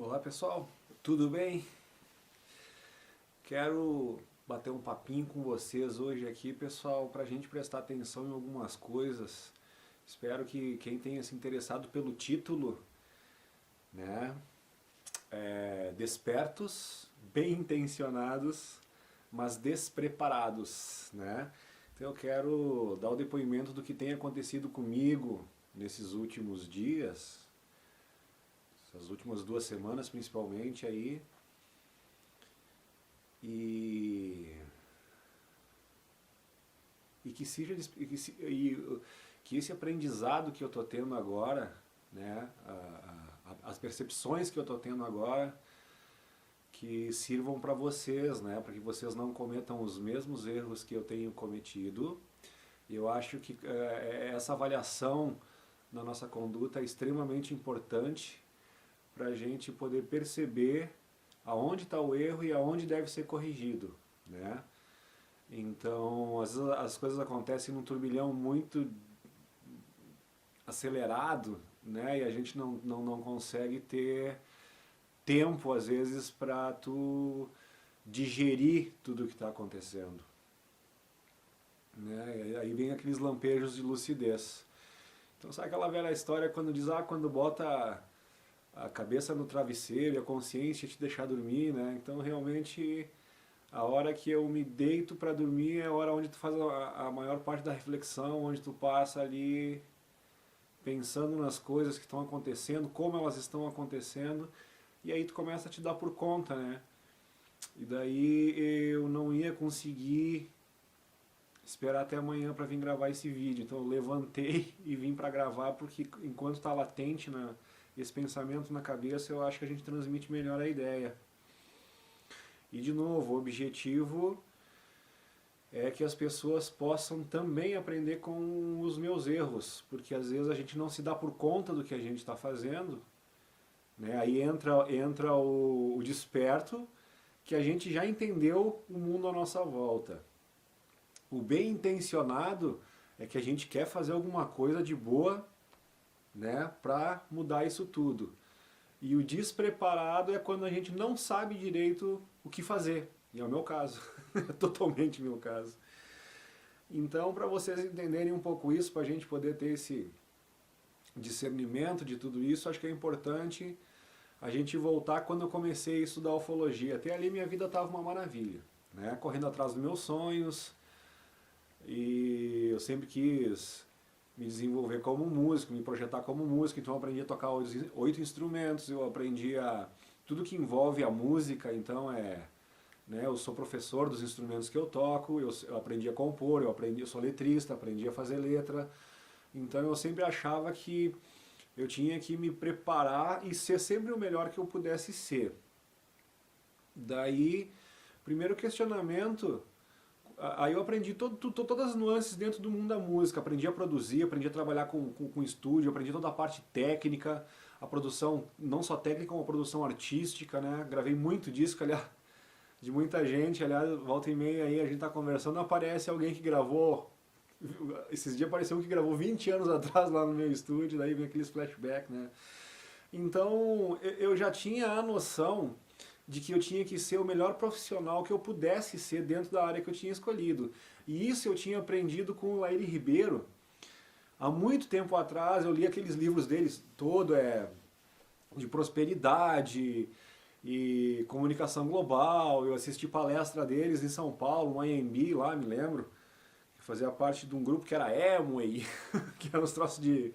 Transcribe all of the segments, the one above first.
Olá pessoal, tudo bem? Quero bater um papinho com vocês hoje aqui, pessoal, para a gente prestar atenção em algumas coisas. Espero que quem tenha se interessado pelo título, né, Despertos, bem intencionados, mas despreparados, né? Então eu quero dar o depoimento do que tem acontecido comigo nesses últimos dias, essas últimas 2 semanas principalmente aí, e, e que seja que esse aprendizado que eu estou tendo agora, né, as percepções que eu estou tendo agora, que sirvam para vocês, né, para que vocês não cometam os mesmos erros que eu tenho cometido. E eu acho que essa avaliação na nossa conduta é extremamente importante para a gente poder perceber aonde está o erro e aonde deve ser corrigido, né? Então, às vezes as coisas acontecem num turbilhão muito acelerado, né? E a gente não consegue ter tempo, às vezes, para tu digerir tudo o que está acontecendo, né? E aí vem aqueles lampejos de lucidez. Então, sabe aquela velha história quando diz, quando bota a cabeça no travesseiro e a consciência te deixar dormir, né? Então, realmente, a hora que eu me deito para dormir é a hora onde tu faz a maior parte da reflexão, onde tu passa ali pensando nas coisas que estão acontecendo, como elas estão acontecendo, e aí tu começa a te dar por conta, né? E daí eu não ia conseguir esperar até amanhã para vir gravar esse vídeo, então eu levantei e vim para gravar, porque enquanto está latente esse pensamento na cabeça, eu acho que a gente transmite melhor a ideia. E de novo, o objetivo é que as pessoas possam também aprender com os meus erros, porque às vezes a gente não se dá por conta do que a gente está fazendo, né? Aí entra o desperto, que a gente já entendeu o mundo à nossa volta. O bem intencionado é que a gente quer fazer alguma coisa de boa, né, para mudar isso tudo. E o despreparado é quando a gente não sabe direito o que fazer. E é o meu caso, é totalmente meu caso. Então, para vocês entenderem um pouco isso, para a gente poder ter esse discernimento de tudo isso, acho que é importante a gente voltar quando eu comecei a estudar ufologia. Até ali minha vida estava uma maravilha, né? Correndo atrás dos meus sonhos, e eu sempre quis me desenvolver como músico, me projetar como músico, então eu aprendi a tocar 8 instrumentos, eu aprendi tudo que envolve a música, então né, eu sou professor dos instrumentos que eu toco, eu aprendi a compor, eu sou letrista, aprendi a fazer letra, então eu sempre achava que eu tinha que me preparar e ser sempre o melhor que eu pudesse ser. Daí, primeiro questionamento, aí eu aprendi todas as nuances dentro do mundo da música, aprendi a produzir, aprendi a trabalhar com estúdio, aprendi toda a parte técnica, a produção, não só técnica, como a produção artística, né? Gravei muito disco, aliás, de muita gente, aliás, volta e meia aí a gente tá conversando, aparece alguém que gravou, esses dias apareceu um que gravou 20 anos atrás lá no meu estúdio, daí vem aqueles flashbacks, né? Então, eu já tinha a noção de que eu tinha que ser o melhor profissional que eu pudesse ser dentro da área que eu tinha escolhido. E isso eu tinha aprendido com o Laíri Ribeiro. Há muito tempo atrás eu li aqueles livros deles, de prosperidade e comunicação global. Eu assisti palestra deles em São Paulo, no IMB lá, me lembro. Eu fazia parte de um grupo que era Amway, que era uns troços de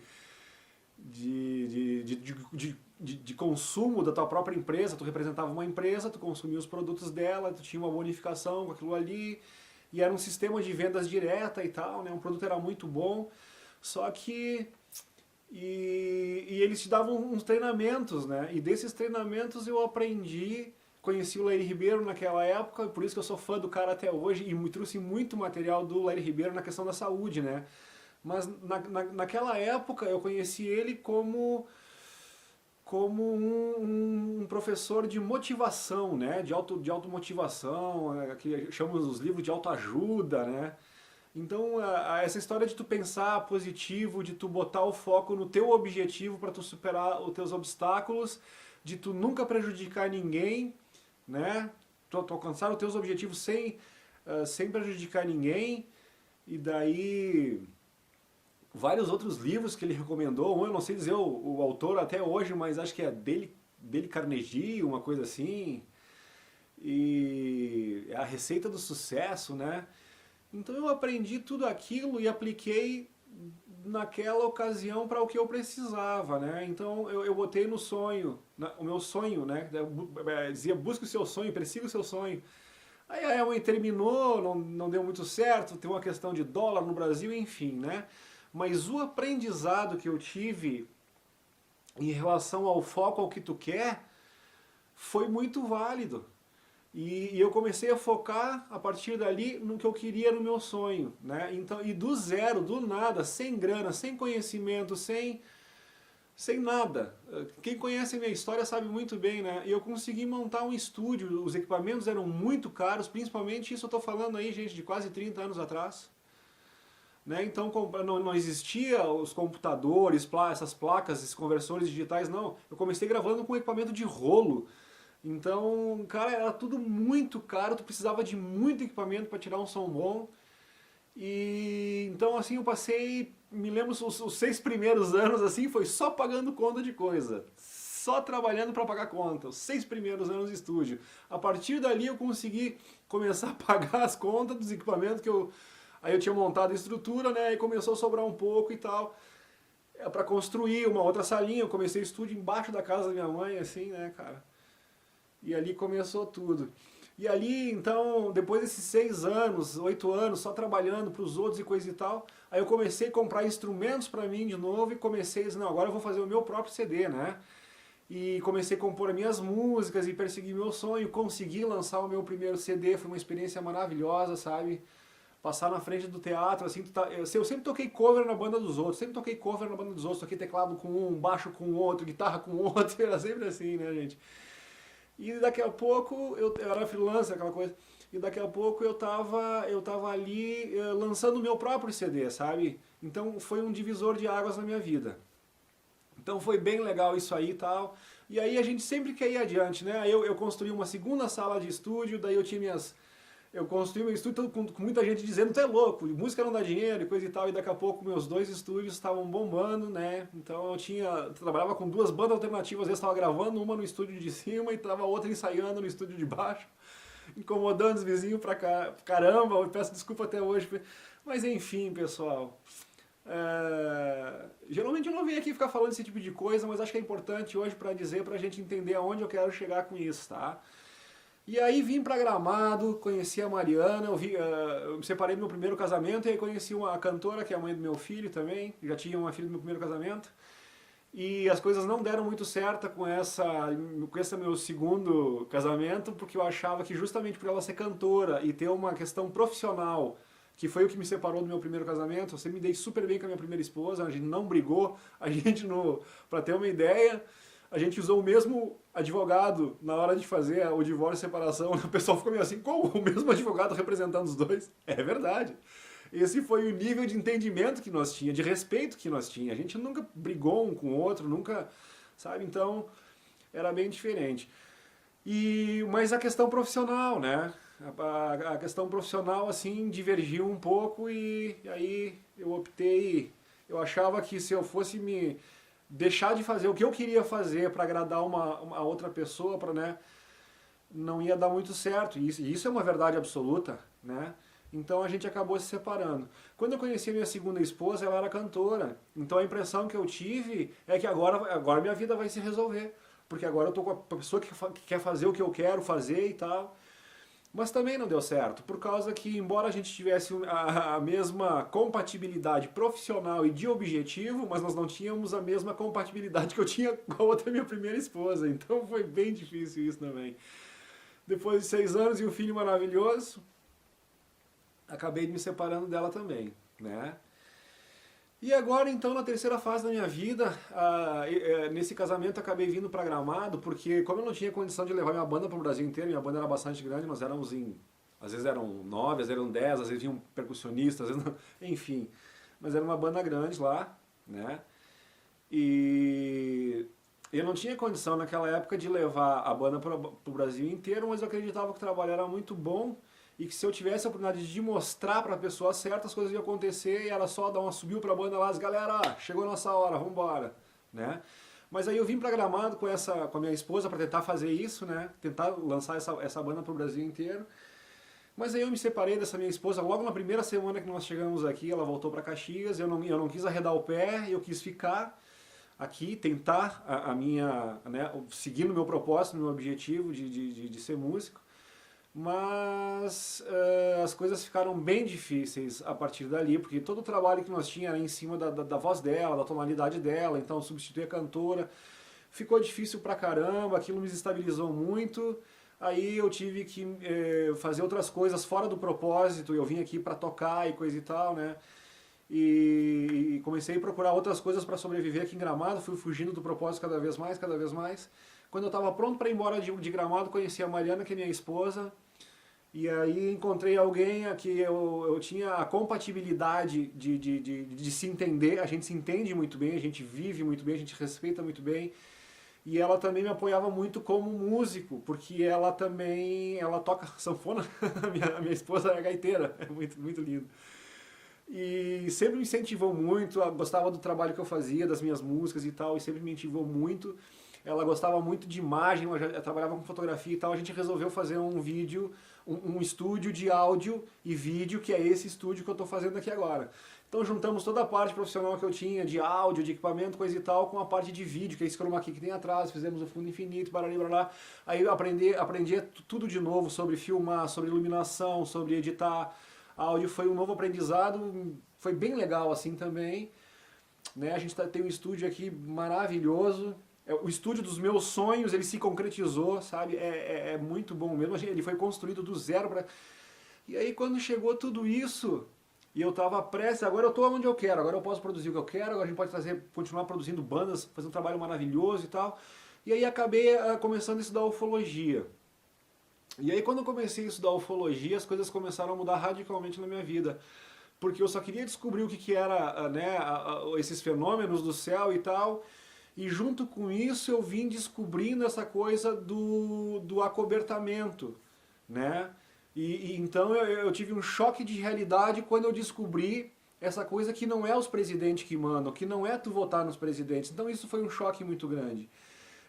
consumo da tua própria empresa. Tu representava uma empresa, tu consumia os produtos dela, tu tinha uma bonificação com aquilo ali, e era um sistema de vendas direta e tal, né? O produto era muito bom, só que e eles te davam uns treinamentos, né? E desses treinamentos eu aprendi, conheci o Laíri Ribeiro naquela época, por isso que eu sou fã do cara até hoje, e me trouxe muito material do Laíri Ribeiro na questão da saúde, né? Mas naquela época eu conheci ele como um professor de motivação, né? De automotivação, que chamamos os livros de autoajuda, né? Então, essa história de tu pensar positivo, de tu botar o foco no teu objetivo para tu superar os teus obstáculos, de tu nunca prejudicar ninguém, né? Tu alcançar os teus objetivos sem prejudicar ninguém. E daí vários outros livros que ele recomendou, eu não sei dizer o autor até hoje, mas acho que é dele Carnegie, uma coisa assim, e é a receita do sucesso, né? Então eu aprendi tudo aquilo e apliquei naquela ocasião para o que eu precisava, né? Então eu botei no sonho, o meu sonho, né? Dizia, busque o seu sonho, persiga o seu sonho. Aí a Amway terminou, não deu muito certo, tem uma questão de dólar no Brasil, enfim, né? Mas o aprendizado que eu tive em relação ao foco ao que tu quer foi muito válido. E eu comecei a focar a partir dali no que eu queria no meu sonho, né? Então, e do zero, do nada, sem grana, sem conhecimento, sem nada. Quem conhece a minha história sabe muito bem, né? E eu consegui montar um estúdio, os equipamentos eram muito caros, principalmente isso eu estou falando aí, gente, de quase 30 anos atrás. Né? Então não existia os computadores, essas placas, esses conversores digitais, não. Eu comecei gravando com equipamento de rolo. Então, cara, era tudo muito caro, tu precisava de muito equipamento para tirar um som bom. E então assim eu passei, me lembro os 6 primeiros anos assim, foi só pagando conta de coisa. Só trabalhando para pagar conta, os 6 primeiros anos de estúdio. A partir dali eu consegui começar a pagar as contas dos equipamentos que aí eu tinha montado a estrutura, né, e começou a sobrar um pouco e tal. Para construir uma outra salinha, eu comecei o estúdio embaixo da casa da minha mãe, assim, né, cara. E ali começou tudo. E ali, então, depois desses 6 anos, 8 anos, só trabalhando para os outros e coisa e tal, aí eu comecei a comprar instrumentos para mim de novo e comecei a dizer, não, agora eu vou fazer o meu próprio CD, né? E comecei a compor as minhas músicas e persegui meu sonho, consegui lançar o meu primeiro CD, foi uma experiência maravilhosa, sabe? Passar na frente do teatro, assim, eu sempre toquei cover na banda dos outros, toquei teclado com um, baixo com outro, guitarra com outro, era sempre assim, né, gente? E daqui a pouco, eu era freelancer, aquela coisa, e daqui a pouco eu tava ali lançando o meu próprio CD, sabe? Então foi um divisor de águas na minha vida. Então foi bem legal isso aí e tal. E aí a gente sempre quer ir adiante, né? Aí eu construí uma segunda sala de estúdio, daí eu construí meu estúdio com muita gente dizendo, tu é louco, música não dá dinheiro e coisa e tal, e daqui a pouco meus 2 estúdios estavam bombando, né? Então eu trabalhava com 2 bandas alternativas, às vezes estava gravando uma no estúdio de cima e estava outra ensaiando no estúdio de baixo, incomodando os vizinhos pra caramba, eu peço desculpa até hoje. Mas enfim, pessoal, geralmente eu não venho aqui ficar falando esse tipo de coisa, mas acho que é importante hoje para dizer, pra gente entender aonde eu quero chegar com isso, tá? E aí vim pra Gramado, conheci a Mariana, eu me separei do meu primeiro casamento e aí conheci uma cantora que é a mãe do meu filho também, já tinha uma filha do meu primeiro casamento. E as coisas não deram muito certo com esse meu segundo casamento, porque eu achava que justamente por ela ser cantora e ter uma questão profissional, que foi o que me separou do meu primeiro casamento, eu sempre me dei super bem com a minha primeira esposa, a gente não brigou, pra ter uma ideia, a gente usou o mesmo advogado na hora de fazer o divórcio e separação. O pessoal ficou meio assim, como o mesmo advogado representando os dois? É verdade. Esse foi o nível de entendimento que nós tinha, de respeito que nós tinha. A gente nunca brigou um com o outro, nunca, sabe? Então, era bem diferente. Mas a questão profissional, né? A questão profissional, assim, divergiu um pouco e aí eu achava que se eu fosse me deixar de fazer o que eu queria fazer para agradar uma outra pessoa, né, não ia dar muito certo. E isso é uma verdade absoluta, né? Então a gente acabou se separando. Quando eu conheci a minha segunda esposa, ela era cantora. Então a impressão que eu tive é que agora minha vida vai se resolver. Porque agora eu tô com a pessoa que quer fazer o que eu quero fazer e tal. Mas também não deu certo, por causa que, embora a gente tivesse a mesma compatibilidade profissional e de objetivo, mas nós não tínhamos a mesma compatibilidade que eu tinha com a outra minha primeira esposa. Então foi bem difícil isso também. Depois de 6 anos e um filho maravilhoso, acabei me separando dela também, né? E agora, então, na terceira fase da minha vida, nesse casamento acabei vindo para Gramado, porque como eu não tinha condição de levar minha banda para o Brasil inteiro, minha banda era bastante grande, nós éramos às vezes eram 9, às vezes eram 10, às vezes tinha um percussionista, às vezes não, enfim. Mas era uma banda grande lá, né? E Eu não tinha condição naquela época de levar a banda para o Brasil inteiro, mas eu acreditava que o trabalho era muito bom e que se eu tivesse a oportunidade de mostrar para a pessoa certas coisas iam acontecer e era só dar uma subiu para a banda lá, as galera, chegou a nossa hora, vamos embora, né? Mas aí eu vim para Gramado com a minha esposa para tentar fazer isso, né? Tentar lançar essa banda para o Brasil inteiro. Mas aí eu me separei dessa minha esposa logo na primeira semana que nós chegamos aqui, ela voltou para Caxias, eu não quis arredar o pé, eu quis ficar aqui, tentar a minha, né, seguindo o meu propósito, meu objetivo de ser músico, mas as coisas ficaram bem difíceis a partir dali, porque todo o trabalho que nós tínhamos era em cima da voz dela, da tonalidade dela, então substituir a cantora, ficou difícil pra caramba, aquilo me desestabilizou muito, aí eu tive que fazer outras coisas fora do propósito, eu vim aqui pra tocar e coisa e tal, né, e comecei a procurar outras coisas para sobreviver aqui em Gramado, fui fugindo do propósito cada vez mais, cada vez mais. Quando eu estava pronto para ir embora de Gramado, conheci a Mariana, que é minha esposa, e aí encontrei alguém que eu tinha a compatibilidade de se entender, a gente se entende muito bem, a gente vive muito bem, a gente respeita muito bem, e ela também me apoiava muito como músico, porque ela também, ela toca sanfona, a minha esposa é gaiteira, é muito, muito lindo. E sempre me incentivou muito, ela gostava do trabalho que eu fazia, das minhas músicas e tal, e sempre me incentivou muito. Ela gostava muito de imagem, ela já trabalhava com fotografia e tal, a gente resolveu fazer um vídeo, um estúdio de áudio e vídeo, que é esse estúdio que eu estou fazendo aqui agora. Então juntamos toda a parte profissional que eu tinha, de áudio, de equipamento, coisa e tal, com a parte de vídeo, que é esse chroma key que tem atrás, fizemos o fundo infinito, barari, barará. Aí eu aprendi tudo de novo sobre filmar, sobre iluminação, sobre editar áudio, foi um novo aprendizado, foi bem legal assim também, né? A gente tem um estúdio aqui maravilhoso, o estúdio dos meus sonhos, ele se concretizou, sabe? É muito bom mesmo, ele foi construído do zero para... E aí quando chegou tudo isso, e eu estava prestes, agora eu estou onde eu quero, agora eu posso produzir o que eu quero, agora a gente pode continuar produzindo bandas, fazer um trabalho maravilhoso e tal, e aí acabei começando a estudar ufologia. E aí quando eu comecei a estudar ufologia, as coisas começaram a mudar radicalmente na minha vida. Porque eu só queria descobrir o que era, né, esses fenômenos do céu e tal. E junto com isso eu vim descobrindo essa coisa do acobertamento, né? E então eu tive um choque de realidade quando eu descobri essa coisa que não é os presidentes que mandam, que não é tu votar nos presidentes. Então isso foi um choque muito grande.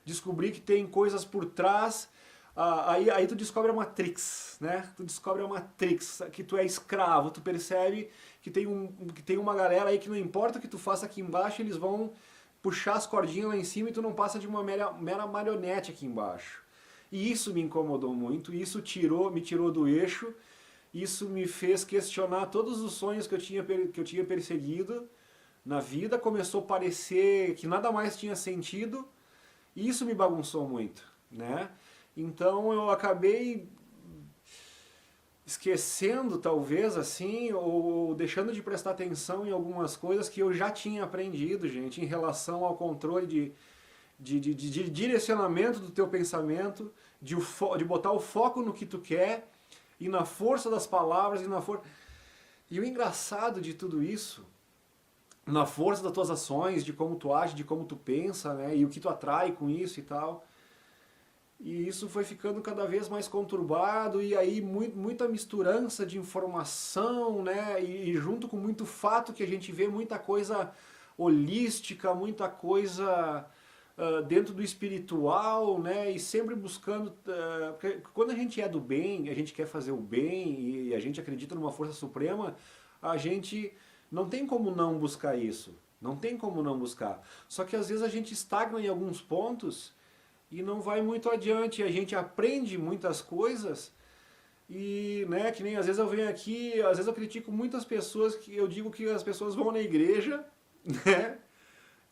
Descobri que tem coisas por trás. Aí tu descobre a Matrix, né? Tu descobre a Matrix, que tu é escravo, tu percebe que tem uma galera aí que não importa o que tu faça aqui embaixo, eles vão puxar as cordinhas lá em cima e tu não passa de uma mera marionete aqui embaixo. E isso me incomodou muito, isso me tirou do eixo, isso me fez questionar todos os sonhos que eu tinha perseguido na vida, começou a parecer que nada mais tinha sentido, e isso me bagunçou muito, né? Então eu acabei esquecendo, talvez, assim, ou deixando de prestar atenção em algumas coisas que eu já tinha aprendido, gente, em relação ao controle de direcionamento do teu pensamento, de botar o foco no que tu quer, e na força das palavras, E o engraçado de tudo isso, na força das tuas ações, de como tu age, de como tu pensa, né, e o que tu atrai com isso e tal... E isso foi ficando cada vez mais conturbado, e aí muita misturança de informação, né? E junto com muito fato que a gente vê muita coisa holística, muita coisa dentro do espiritual, né? E sempre buscando... porque quando a gente é do bem, a gente quer fazer o bem, e a gente acredita numa força suprema, a gente não tem como não buscar isso. Não tem como não buscar. Só que às vezes a gente estagna em alguns pontos... E não vai muito adiante, a gente aprende muitas coisas e, né, que nem às vezes eu venho aqui, às vezes eu critico muitas pessoas, que eu digo que as pessoas vão na igreja, né,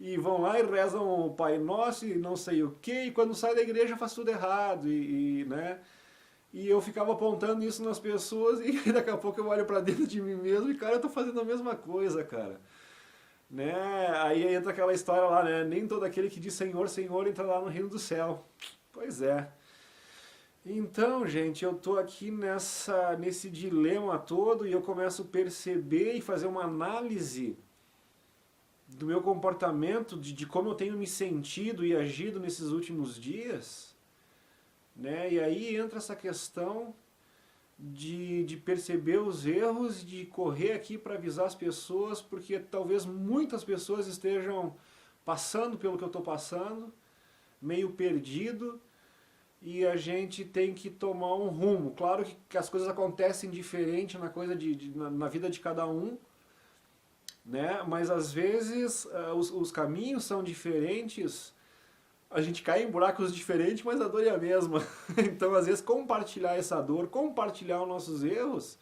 e vão lá e rezam o Pai Nosso e não sei o que, e quando sai da igreja faz tudo errado, né, e eu ficava apontando isso nas pessoas e daqui a pouco eu olho pra dentro de mim mesmo e, cara, eu tô fazendo a mesma coisa, cara. Né? Aí entra aquela história lá, né? Nem todo aquele que diz Senhor, Senhor entra lá no reino do céu. Pois é. Então, gente, eu tô aqui nesse dilema todo e eu começo a perceber e fazer uma análise do meu comportamento, de como eu tenho me sentido e agido nesses últimos dias, né? E aí entra essa questão de perceber os erros, de correr aqui para avisar as pessoas, porque talvez muitas pessoas estejam passando pelo que eu estou passando, meio perdido, e a gente tem que tomar um rumo. Claro que as coisas acontecem diferente na vida de cada um, né? Mas às vezes os caminhos são diferentes, a gente cai em buracos diferentes, mas a dor é a mesma. Então, às vezes, compartilhar essa dor, compartilhar os nossos erros,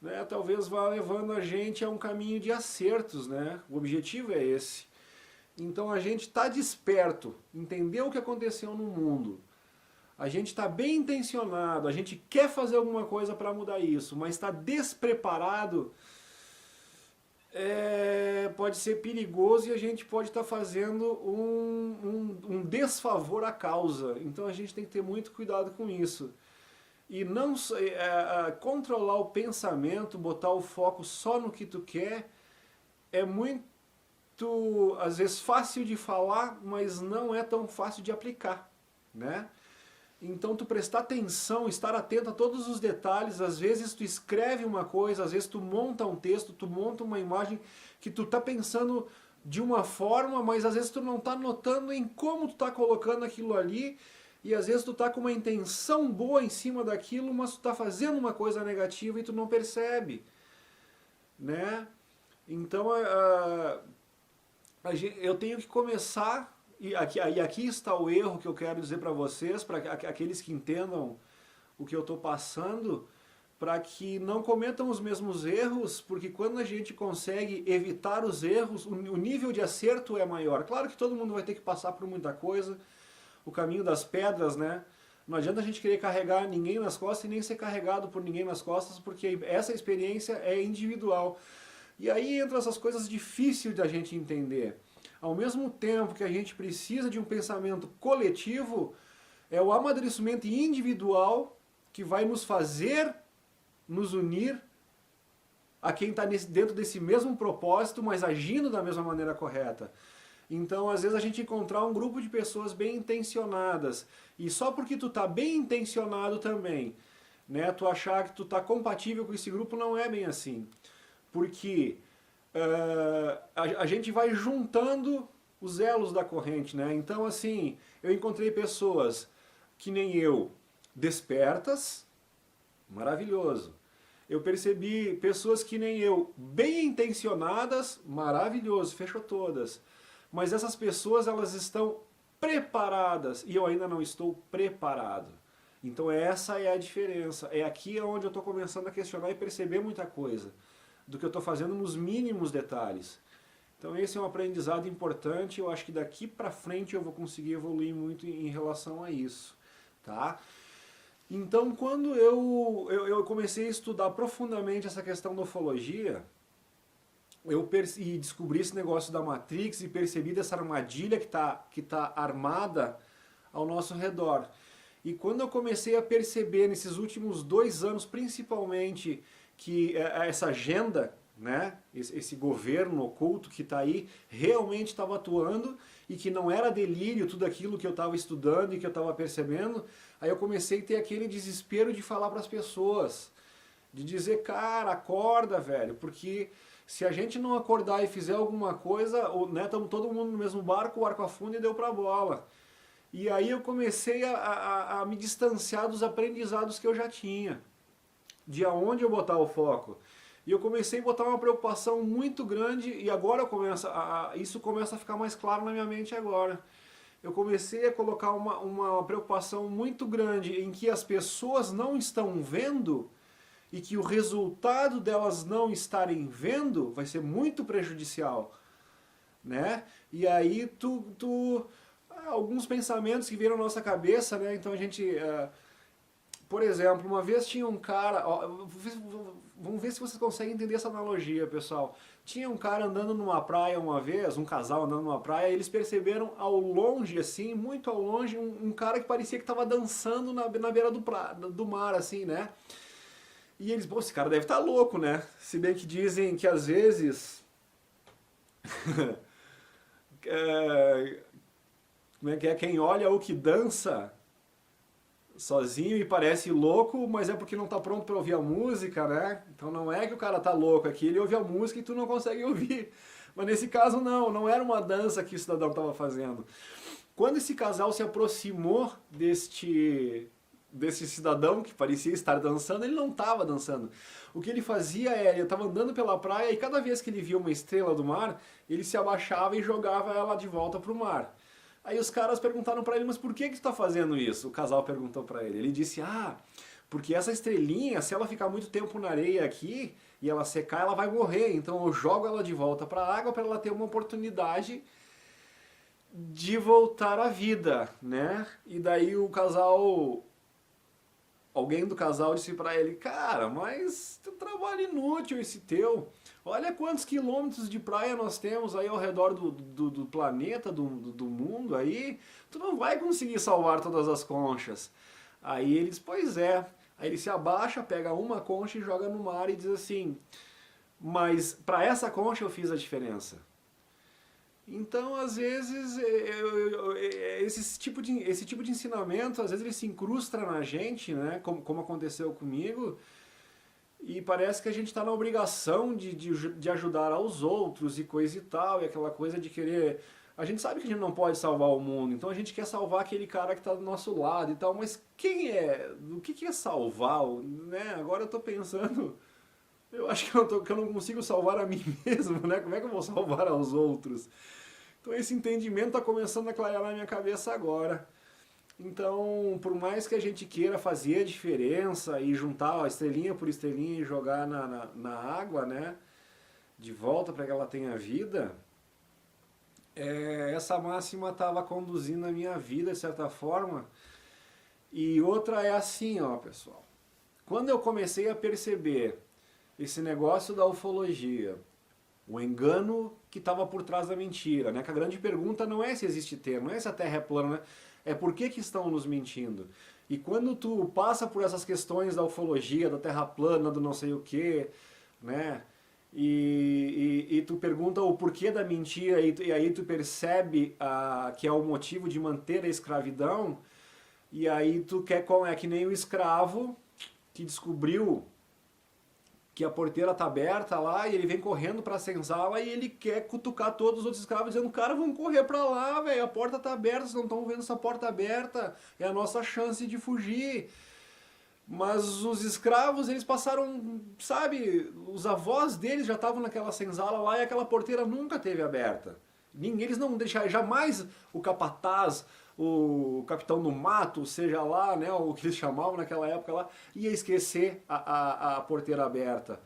né, talvez vá levando a gente a um caminho de acertos, né? O objetivo é esse. Então, a gente está desperto, entendeu o que aconteceu no mundo. A gente está bem intencionado, a gente quer fazer alguma coisa para mudar isso, mas está despreparado, pode ser perigoso e a gente pode estar fazendo um desfavor à causa. Então a gente tem que ter muito cuidado com isso. E não controlar o pensamento, botar o foco só no que tu quer, é muito, às vezes, fácil de falar, mas não é tão fácil de aplicar, né? Então tu prestar atenção, estar atento a todos os detalhes, às vezes tu escreve uma coisa, às vezes tu monta um texto, tu monta uma imagem que tu tá pensando de uma forma, mas às vezes tu não tá notando em como tu tá colocando aquilo ali, e às vezes tu tá com uma intenção boa em cima daquilo, mas tu tá fazendo uma coisa negativa e tu não percebe, né? Então eu tenho que começar. E aqui está o erro que eu quero dizer para vocês, para aqueles que entendam o que eu estou passando, para que não cometam os mesmos erros, porque quando a gente consegue evitar os erros, o nível de acerto é maior. Claro que todo mundo vai ter que passar por muita coisa, o caminho das pedras, né? Não adianta a gente querer carregar ninguém nas costas e nem ser carregado por ninguém nas costas, porque essa experiência é individual. E aí entram essas coisas difíceis da gente entender. Ao mesmo tempo que a gente precisa de um pensamento coletivo, é o amadurecimento individual que vai nos fazer nos unir a quem está dentro desse mesmo propósito, mas agindo da mesma maneira correta. Então, às vezes, a gente encontrar um grupo de pessoas bem intencionadas, e só porque tu está bem intencionado também, né, tu achar que tu está compatível com esse grupo, não é bem assim. Porque a gente vai juntando os elos da corrente, né? Então, assim, eu encontrei pessoas que nem eu, despertas, maravilhoso. Eu percebi pessoas que nem eu, bem intencionadas, maravilhoso, fechou todas. Mas essas pessoas, elas estão preparadas e eu ainda não estou preparado. Então essa é a diferença. É aqui onde eu estou começando a questionar e perceber muita coisa do que eu estou fazendo nos mínimos detalhes. Então esse é um aprendizado importante, eu acho que daqui para frente eu vou conseguir evoluir muito em relação a isso, tá? Então quando eu comecei a estudar profundamente essa questão da ufologia, e descobri esse negócio da Matrix e percebi dessa armadilha que tá armada ao nosso redor. E quando eu comecei a perceber nesses últimos 2 anos, principalmente, que essa agenda, né, esse governo oculto que está aí, realmente estava atuando e que não era delírio tudo aquilo que eu estava estudando e que eu estava percebendo, aí eu comecei a ter aquele desespero de falar para as pessoas, de dizer, cara, acorda, velho, porque se a gente não acordar e fizer alguma coisa, né, estamos todo mundo no mesmo barco, o barco afunda e deu para a bola. E aí eu comecei a me distanciar dos aprendizados que eu já tinha, de aonde eu botar o foco. E eu comecei a botar uma preocupação muito grande, e agora isso começa a ficar mais claro na minha mente agora. Eu comecei a colocar uma preocupação muito grande em que as pessoas não estão vendo, e que o resultado delas não estarem vendo vai ser muito prejudicial, né? E aí alguns pensamentos que viram na nossa cabeça, né? Então a gente... por exemplo, uma vez tinha um cara... vamos ver se vocês conseguem entender essa analogia, pessoal. Tinha um cara andando numa praia uma vez, um casal andando numa praia, e eles perceberam ao longe, assim, muito ao longe, um cara que parecia que estava dançando na beira do mar, assim, né? E eles, pô, esse cara deve estar louco, né? Se bem que dizem que às vezes É, como é que é? Quem olha o que dança sozinho e parece louco, mas é porque não tá pronto para ouvir a música, né? Então não é que o cara tá louco, é que ele ouve a música e tu não consegue ouvir. Mas nesse caso não era uma dança que o cidadão estava fazendo. Quando esse casal se aproximou desse cidadão que parecia estar dançando, ele não estava dançando. O que ele fazia é, ele estava andando pela praia e cada vez que ele via uma estrela do mar, ele se abaixava e jogava ela de volta para o mar. Aí os caras perguntaram para ele, mas por que tu está fazendo isso? O casal perguntou para ele. Ele disse, porque essa estrelinha, se ela ficar muito tempo na areia aqui e ela secar, ela vai morrer. Então eu jogo ela de volta para a água para ela ter uma oportunidade de voltar à vida, né? E daí alguém do casal disse pra ele, cara, mas que trabalho inútil esse teu. Olha quantos quilômetros de praia nós temos aí ao redor do planeta, do mundo aí. Tu não vai conseguir salvar todas as conchas. Aí eles, pois é. Aí ele se abaixa, pega uma concha e joga no mar e diz assim, mas para essa concha eu fiz a diferença. Então, às vezes, esse tipo de ensinamento, às vezes ele se incrusta na gente, né? Como aconteceu comigo, e parece que a gente está na obrigação de ajudar aos outros e coisa e tal, e aquela coisa de querer... A gente sabe que a gente não pode salvar o mundo, então a gente quer salvar aquele cara que está do nosso lado e tal, mas quem é? O que é salvar? Né? Agora eu estou pensando... Eu acho que eu não consigo salvar a mim mesmo, né? Como é que eu vou salvar aos outros? Então esse entendimento está começando a clarear na minha cabeça agora. Então, por mais que a gente queira fazer a diferença e juntar a estrelinha por estrelinha e jogar na água, né? De volta para que ela tenha vida, essa máxima estava conduzindo a minha vida de certa forma. E outra é assim, ó, pessoal. Quando eu comecei a perceber esse negócio da ufologia, o engano que estava por trás da mentira, né? Que a grande pergunta não é se existe terra, não é se a Terra é plana, né? É por que estão nos mentindo. E quando tu passa por essas questões da ufologia, da Terra plana, do não sei o que, né? E tu pergunta o porquê da mentira e aí tu percebe que é o motivo de manter a escravidão, e aí tu quer, é que nem o escravo que descobriu que a porteira tá aberta lá e ele vem correndo pra senzala e ele quer cutucar todos os outros escravos dizendo, cara, vamos correr pra lá, velho, a porta tá aberta, vocês não estão vendo essa porta aberta, é a nossa chance de fugir. Mas os escravos, eles passaram, sabe, os avós deles já estavam naquela senzala lá e aquela porteira nunca teve aberta. Eles não deixaram, jamais o capataz, o capitão do mato, seja lá, né, o que eles chamavam naquela época lá, ia esquecer a porteira aberta.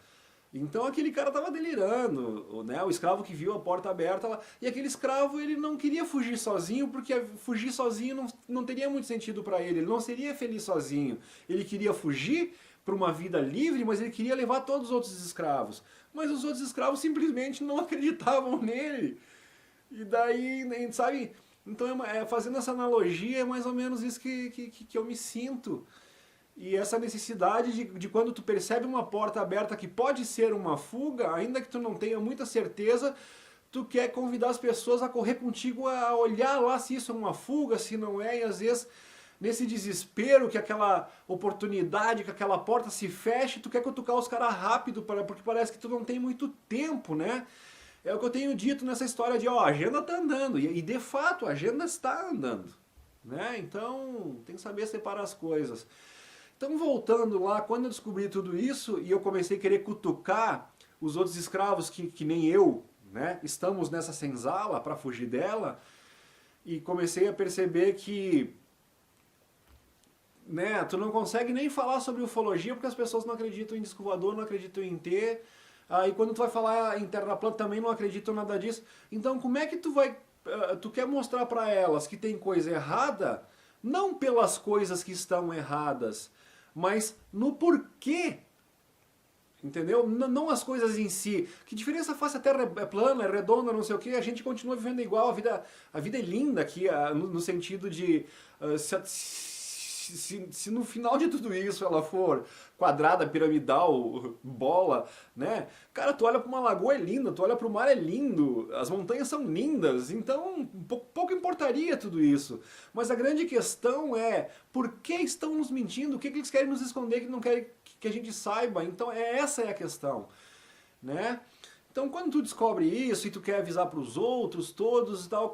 Então aquele cara estava delirando, né? O escravo que viu a porta aberta lá, e aquele escravo ele não queria fugir sozinho, porque fugir sozinho não teria muito sentido para ele não seria feliz sozinho. Ele queria fugir para uma vida livre, mas ele queria levar todos os outros escravos. Mas os outros escravos simplesmente não acreditavam nele. E daí, sabe... Então, fazendo essa analogia, é mais ou menos isso que eu me sinto. E essa necessidade de quando tu percebe uma porta aberta que pode ser uma fuga, ainda que tu não tenha muita certeza, tu quer convidar as pessoas a correr contigo, a olhar lá se isso é uma fuga, se não é, e às vezes nesse desespero que aquela oportunidade, que aquela porta se feche, tu quer cutucar os caras rápido, porque parece que tu não tem muito tempo, né? É o que eu tenho dito nessa história de, ó, a agenda está andando, e de fato a agenda está andando, né? Então tem que saber separar as coisas. Então voltando lá, quando eu descobri tudo isso e eu comecei a querer cutucar os outros escravos que nem eu, né? Estamos nessa senzala para fugir dela, e comecei a perceber que, né, tu não consegue nem falar sobre ufologia porque as pessoas não acreditam em disco voador, não acreditam em ET. Aí quando tu vai falar em terra plana também não acreditam nada disso. Então como é que tu quer mostrar para elas que tem coisa errada, não pelas coisas que estão erradas, mas no porquê? Entendeu? Não as coisas em si. Que diferença faz se a Terra é plana, é redonda, não sei o que, a gente continua vivendo igual, a vida é linda aqui, no sentido de se no final de tudo isso ela for quadrada, piramidal, bola, né? Cara, tu olha para uma lagoa é linda, tu olha para o mar é lindo, as montanhas são lindas, então pouco importaria tudo isso. Mas a grande questão é, por que estão nos mentindo? O que eles querem nos esconder que não querem que a gente saiba? Então essa é a questão, né? Então quando tu descobre isso e tu quer avisar para os outros, todos e tal,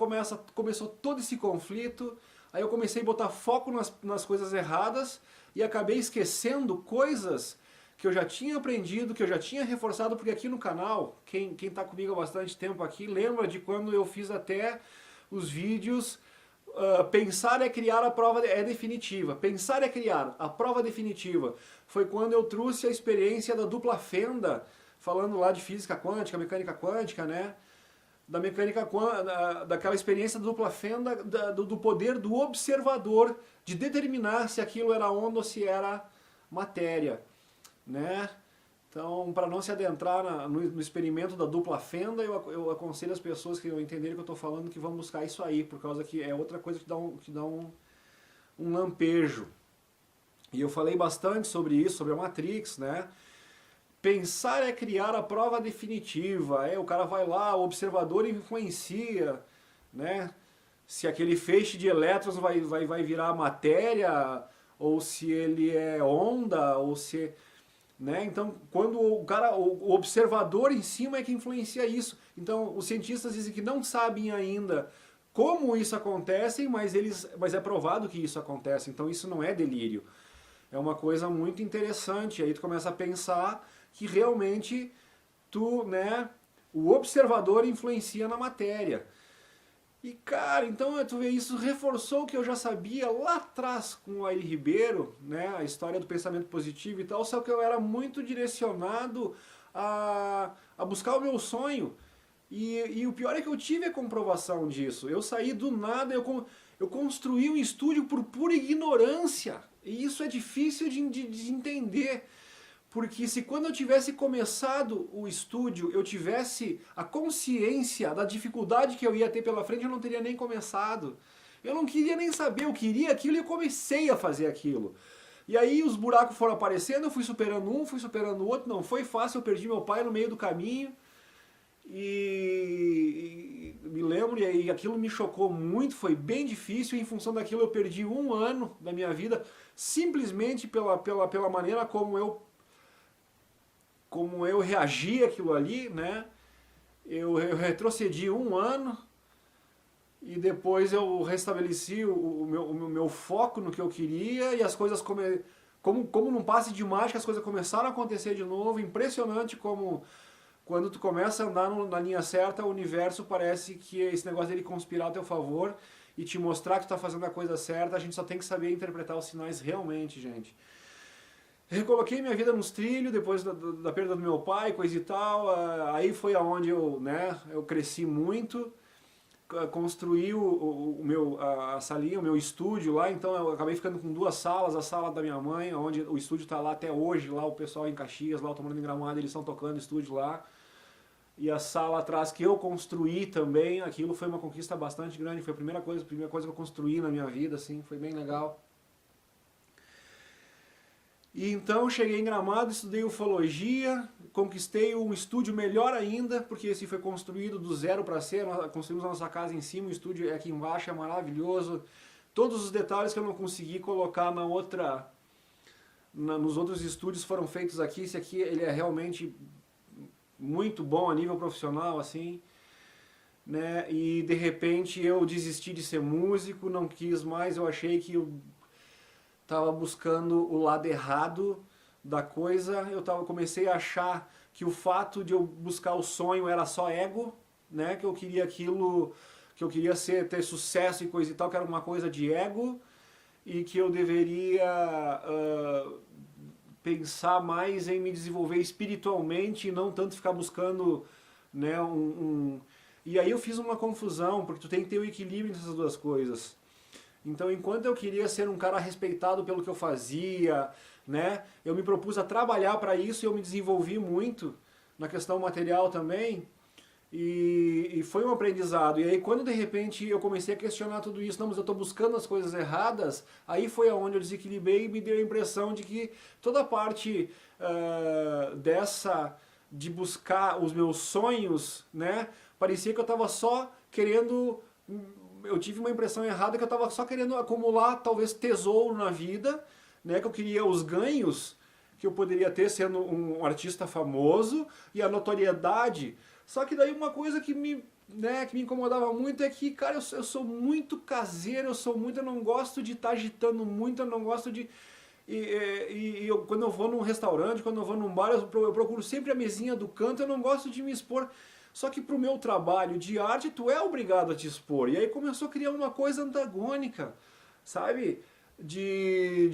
começou todo esse conflito. Aí eu comecei a botar foco nas coisas erradas e acabei esquecendo coisas que eu já tinha aprendido, que eu já tinha reforçado, porque aqui no canal, quem tá comigo há bastante tempo aqui, lembra de quando eu fiz até os vídeos Pensar é criar, a prova é definitiva. Pensar é criar, a prova definitiva. Foi quando eu trouxe a experiência da dupla fenda, falando lá de física quântica, mecânica quântica, né? Da mecânica, daquela experiência da dupla fenda, do poder do observador de determinar se aquilo era onda ou se era matéria, né? Então, para não se adentrar no experimento da dupla fenda, eu aconselho as pessoas que entenderem o que eu estou falando que vão buscar isso aí, por causa que é outra coisa que dá um lampejo. E eu falei bastante sobre isso, sobre a Matrix, né? Pensar é criar a prova definitiva, o cara vai lá, o observador influencia, né? Se aquele feixe de elétrons vai virar matéria, ou se ele é onda, ou se... Né? Então, quando o observador em cima é que influencia isso. Então, os cientistas dizem que não sabem ainda como isso acontece, mas é provado que isso acontece. Então, isso não é delírio. É uma coisa muito interessante. Aí tu começa a pensar que realmente o observador influencia na matéria. E cara, então tu vê, isso reforçou o que eu já sabia lá atrás com o Aire Ribeiro, né, a história do pensamento positivo e tal, só que eu era muito direcionado a buscar o meu sonho. E o pior é que eu tive a comprovação disso. Eu saí do nada, eu construí um estúdio por pura ignorância. E isso é difícil de entender. Porque se quando eu tivesse começado o estúdio, eu tivesse a consciência da dificuldade que eu ia ter pela frente, eu não teria nem começado. Eu não queria nem saber, eu queria aquilo e eu comecei a fazer aquilo. E aí os buracos foram aparecendo, eu fui superando um, fui superando o outro, não foi fácil, eu perdi meu pai no meio do caminho. E me lembro, e aí aquilo me chocou muito, foi bem difícil, e em função daquilo eu perdi um ano da minha vida, simplesmente pela maneira como eu reagi àquilo ali, né? Eu retrocedi um ano e depois eu restabeleci o meu foco no que eu queria e as coisas como num passe de mágica as coisas começaram a acontecer de novo. Impressionante como quando tu começa a andar na linha certa, o universo parece que esse negócio dele conspirar a teu favor e te mostrar que tu tá fazendo a coisa certa. A gente só tem que saber interpretar os sinais realmente, gente. Recoloquei minha vida nos trilhos depois da perda do meu pai, coisa e tal. Aí foi aonde eu cresci muito, construí a salinha, o meu estúdio lá. Então eu acabei ficando com duas salas, a sala da minha mãe, onde o estúdio está lá até hoje, lá o pessoal em Caxias, lá eu tô morando em Gramado, eles estão tocando estúdio lá. E a sala atrás que eu construí também, aquilo foi uma conquista bastante grande, foi a primeira coisa que eu construí na minha vida, assim, foi bem legal. E então cheguei em Gramado, estudei ufologia, conquistei um estúdio melhor ainda, porque esse foi construído do zero para ser, nós construímos a nossa casa em cima, o estúdio é aqui embaixo, é maravilhoso. Todos os detalhes que eu não consegui colocar nos outros estúdios foram feitos aqui. Esse aqui ele é realmente muito bom a nível profissional, assim, né? E de repente eu desisti de ser músico, não quis mais, eu achei que eu estava buscando o lado errado da coisa, comecei a achar que o fato de eu buscar o sonho era só ego, né? Que eu queria aquilo, que eu queria ter sucesso e coisa e tal, que era uma coisa de ego, e que eu deveria pensar mais em me desenvolver espiritualmente e não tanto ficar buscando, né, E aí eu fiz uma confusão, porque tu tem que ter o equilíbrio entre essas duas coisas. Então, enquanto eu queria ser um cara respeitado pelo que eu fazia, né, eu me propus a trabalhar para isso e eu me desenvolvi muito na questão material também. E foi um aprendizado. E aí quando de repente eu comecei a questionar tudo isso, não, mas eu estou buscando as coisas erradas, aí foi aonde eu desequilibrei e me deu a impressão de que toda a parte dessa de buscar os meus sonhos, né, parecia que eu estava só querendo, eu tive uma impressão errada que eu estava só querendo acumular talvez tesouro na vida, né, que eu queria os ganhos que eu poderia ter sendo um artista famoso e a notoriedade. Só que daí uma coisa que me incomodava muito é que, cara, eu sou muito caseiro, eu não gosto de estar agitando muito, eu não gosto de... quando eu vou num restaurante, quando eu vou num bar, eu procuro sempre a mesinha do canto, eu não gosto de me expor. Só que pro meu trabalho de arte, tu é obrigado a te expor. E aí começou a criar uma coisa antagônica, sabe? De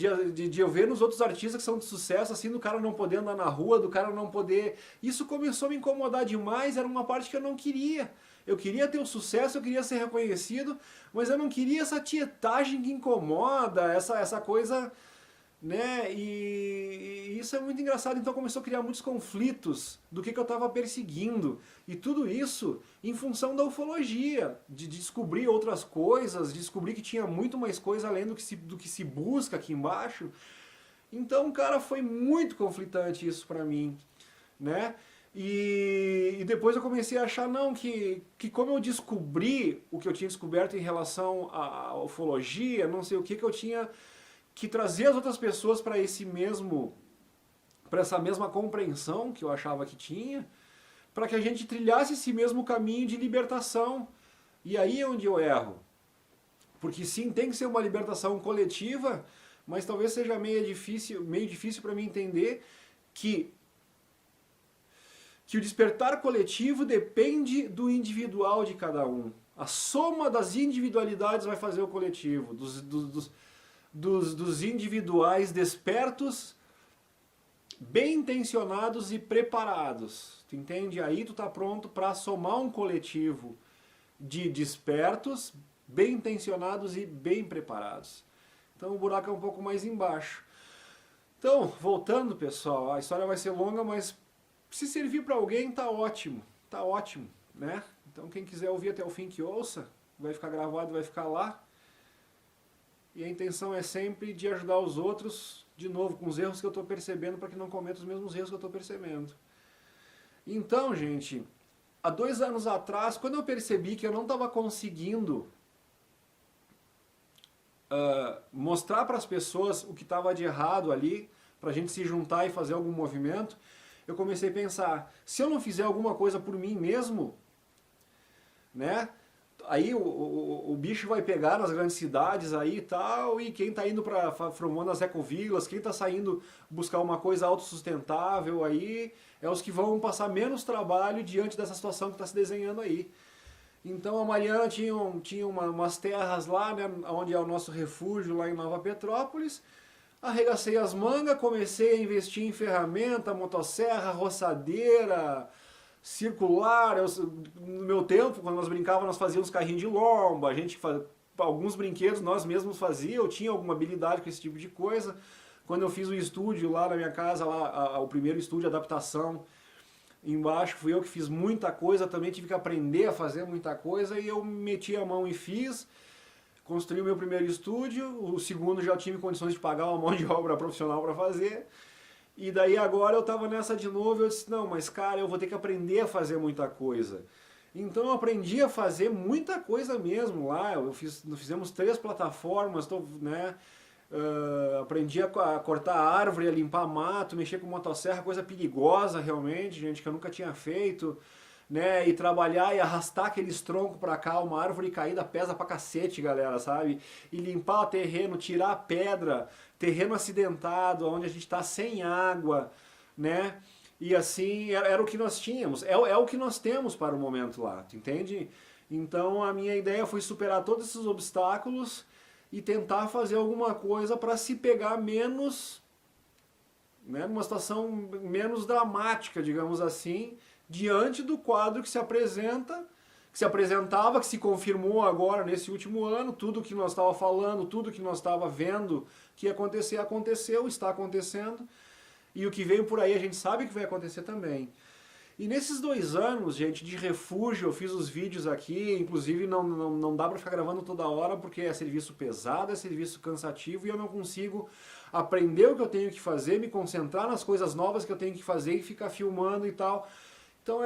eu ver nos outros artistas que são de sucesso, assim, do cara não poder andar na rua, do cara não poder... Isso começou a me incomodar demais, era uma parte que eu não queria. Eu queria ter o sucesso, eu queria ser reconhecido, mas eu não queria essa tietagem que incomoda, essa coisa, né? E isso é muito engraçado, então começou a criar muitos conflitos do que eu estava perseguindo. E tudo isso em função da ufologia, de descobrir outras coisas, de descobrir que tinha muito mais coisa além do que se busca aqui embaixo. Então, cara, foi muito conflitante isso pra mim, né? E depois eu comecei a achar, não, que como eu descobri o que eu tinha descoberto em relação à ufologia, não sei o que eu tinha que trazer as outras pessoas para essa mesma compreensão que eu achava que tinha, para que a gente trilhasse esse mesmo caminho de libertação. E aí é onde eu erro. Porque sim, tem que ser uma libertação coletiva, mas talvez seja meio difícil para mim entender que o despertar coletivo depende do individual de cada um. A soma das individualidades vai fazer o coletivo, dos individuais despertos, bem intencionados e preparados. Tu entende? Aí tu tá pronto para somar um coletivo de despertos, bem intencionados e bem preparados. Então o buraco é um pouco mais embaixo. Então, voltando, pessoal, a história vai ser longa, mas se servir para alguém, tá ótimo, né? Então quem quiser ouvir até o fim que ouça, vai ficar gravado, vai ficar lá. E a intenção é sempre de ajudar os outros, de novo, com os erros que eu estou percebendo, para que não cometa os mesmos erros que eu estou percebendo. Então, gente, há 2 anos atrás, quando eu percebi que eu não estava conseguindo mostrar para as pessoas o que estava de errado ali, para a gente se juntar e fazer algum movimento, eu comecei a pensar, se eu não fizer alguma coisa por mim mesmo, né? Aí o bicho vai pegar nas grandes cidades aí e tal, e quem tá indo formando as ecovilas, quem tá saindo buscar uma coisa autossustentável aí, é os que vão passar menos trabalho diante dessa situação que está se desenhando aí. Então a Mariana tinha umas terras lá, né, onde é o nosso refúgio, lá em Nova Petrópolis. Arregacei as mangas, comecei a investir em ferramenta, motosserra, roçadeira, circular. No meu tempo, quando nós brincávamos, nós fazíamos carrinho de lomba, alguns brinquedos nós mesmos fazíamos, eu tinha alguma habilidade com esse tipo de coisa. Quando eu fiz o estúdio lá na minha casa, o primeiro estúdio de adaptação, embaixo, fui eu que fiz muita coisa, também tive que aprender a fazer muita coisa, e eu meti a mão e fiz. Construí o meu primeiro estúdio, o segundo já tive condições de pagar uma mão de obra profissional para fazer. E daí agora eu estava nessa de novo e eu disse, não, mas cara, eu vou ter que aprender a fazer muita coisa. Então eu aprendi a fazer muita coisa mesmo lá, fizemos 3 plataformas, né? Aprendi a cortar árvore, a limpar mato, mexer com motosserra, coisa perigosa realmente, gente, que eu nunca tinha feito. Né, e trabalhar e arrastar aqueles troncos pra cá, uma árvore caída pesa pra cacete, galera, sabe? E limpar o terreno, tirar a pedra, terreno acidentado, onde a gente tá sem água, né? E assim, era o que nós tínhamos, é o que nós temos para o momento lá, tu entende? Então a minha ideia foi superar todos esses obstáculos e tentar fazer alguma coisa para se pegar menos, né, numa situação menos dramática, digamos assim, diante do quadro que se apresentava, que se confirmou agora nesse último ano, tudo que nós estava falando, tudo que nós estava vendo que ia acontecer, aconteceu, está acontecendo, e o que veio por aí a gente sabe que vai acontecer também. E nesses 2 anos, gente, de refúgio, eu fiz os vídeos aqui, inclusive não dá pra ficar gravando toda hora, porque é serviço pesado, é serviço cansativo e eu não consigo aprender o que eu tenho que fazer, me concentrar nas coisas novas que eu tenho que fazer e ficar filmando e tal. Então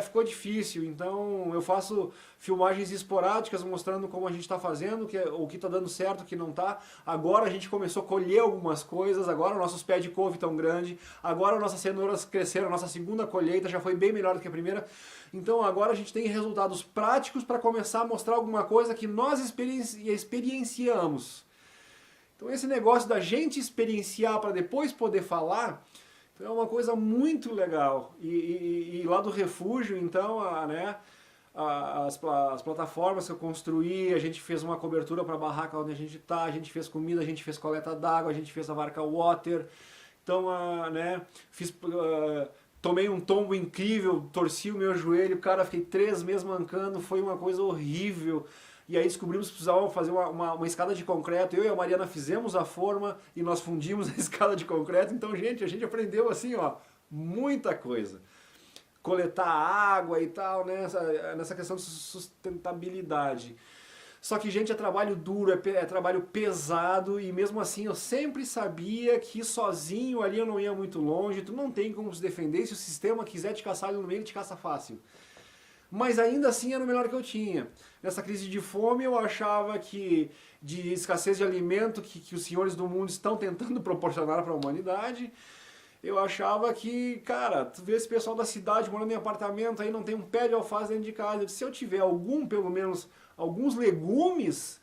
ficou difícil, então eu faço filmagens esporádicas mostrando como a gente está fazendo, o que está dando certo, o que não está. Agora a gente começou a colher algumas coisas, agora nossos pés de couve tão grandes, agora nossas cenouras cresceram, a nossa segunda colheita já foi bem melhor do que a primeira. Então agora a gente tem resultados práticos para começar a mostrar alguma coisa que nós experienciamos. Então esse negócio da gente experienciar para depois poder falar... Então é uma coisa muito legal. E lá do refúgio, então, as plataformas que eu construí, a gente fez uma cobertura para a barraca onde a gente está, a gente fez comida, a gente fez coleta d'água, a gente fez a Varca Water. Então, tomei um tombo incrível, torci o meu joelho, cara, fiquei 3 meses mancando, foi uma coisa horrível. E aí descobrimos que precisávamos fazer uma escada de concreto. Eu e a Mariana fizemos a forma e nós fundimos a escada de concreto. Então, gente, a gente aprendeu assim, ó, muita coisa. Coletar água e tal, né? Nessa questão de sustentabilidade. Só que, gente, é trabalho duro, é trabalho pesado e mesmo assim eu sempre sabia que sozinho ali eu não ia muito longe. Tu não tem como se defender. Se o sistema quiser te caçar ali no meio, ele te caça fácil. Mas ainda assim era o melhor que eu tinha. Nessa crise de fome eu achava que de escassez de alimento que os senhores do mundo estão tentando proporcionar para a humanidade, eu achava que, cara, tu vê esse pessoal da cidade morando em apartamento aí, não tem um pé de alface dentro de casa. Eu disse, se eu tiver pelo menos, alguns legumes,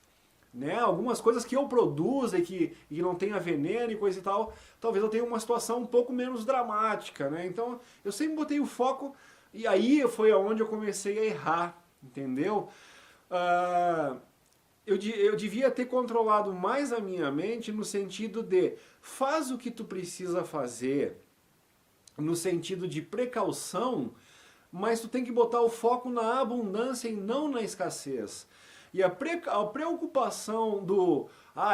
né, algumas coisas que eu produzo e que não tenha veneno e coisa e tal, talvez eu tenha uma situação um pouco menos dramática, né? Então eu sempre botei o foco. E aí foi aonde eu comecei a errar, entendeu? Eu devia ter controlado mais a minha mente no sentido de faz o que tu precisa fazer, no sentido de precaução, mas tu tem que botar o foco na abundância e não na escassez. E a preocupação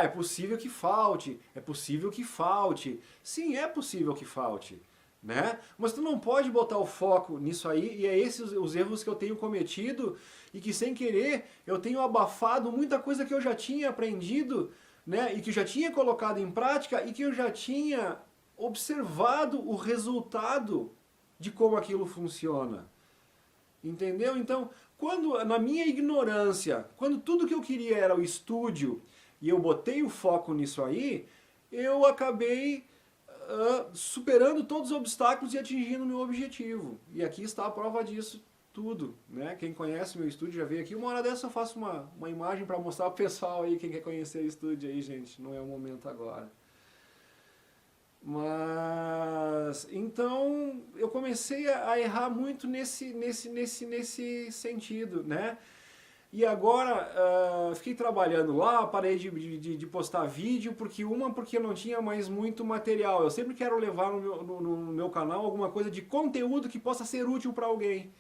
é possível que falte, é possível que falte. Sim, é possível que falte. Né? Mas tu não pode botar o foco nisso aí, e é esses os erros que eu tenho cometido e que sem querer eu tenho abafado muita coisa que eu já tinha aprendido, né? E que eu já tinha colocado em prática e que eu já tinha observado o resultado de como aquilo funciona. Entendeu? Então, na minha ignorância, quando tudo que eu queria era o estúdio e eu botei o foco nisso aí, eu acabei superando todos os obstáculos e atingindo o meu objetivo. E aqui está a prova disso tudo, né? Quem conhece meu estúdio já veio aqui. Uma hora dessa eu faço uma imagem para mostrar pro pessoal aí, quem quer conhecer o estúdio aí, gente. Não é o momento agora. Mas, então, eu comecei a errar muito nesse sentido, né? E agora, fiquei trabalhando lá, parei de postar vídeo, porque eu não tinha mais muito material. Eu sempre quero levar no meu canal alguma coisa de conteúdo que possa ser útil para alguém.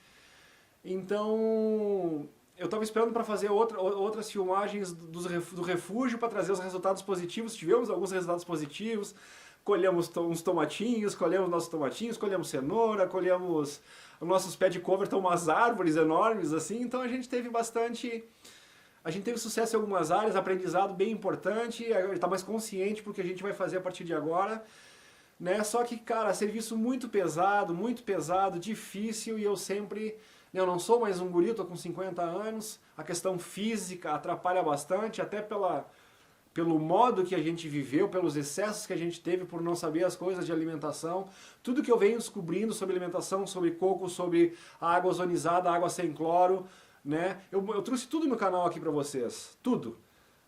Então, eu estava esperando para fazer outras filmagens do refúgio para trazer os resultados positivos. Tivemos alguns resultados positivos. Colhemos uns tomatinhos, colhemos nossos tomatinhos, colhemos cenoura, colhemos... Os nossos pés de couve estão umas árvores enormes, assim, então a gente teve sucesso em algumas áreas, aprendizado bem importante, a gente está mais consciente porque a gente vai fazer a partir de agora, né? Só que, cara, serviço muito pesado, difícil, e eu sempre... Eu não sou mais um guri, eu tô com 50 anos, a questão física atrapalha bastante, até pelo modo que a gente viveu, pelos excessos que a gente teve por não saber as coisas de alimentação. Tudo que eu venho descobrindo sobre alimentação, sobre coco, sobre a água ozonizada, água sem cloro, né? Eu trouxe tudo no canal aqui pra vocês, tudo.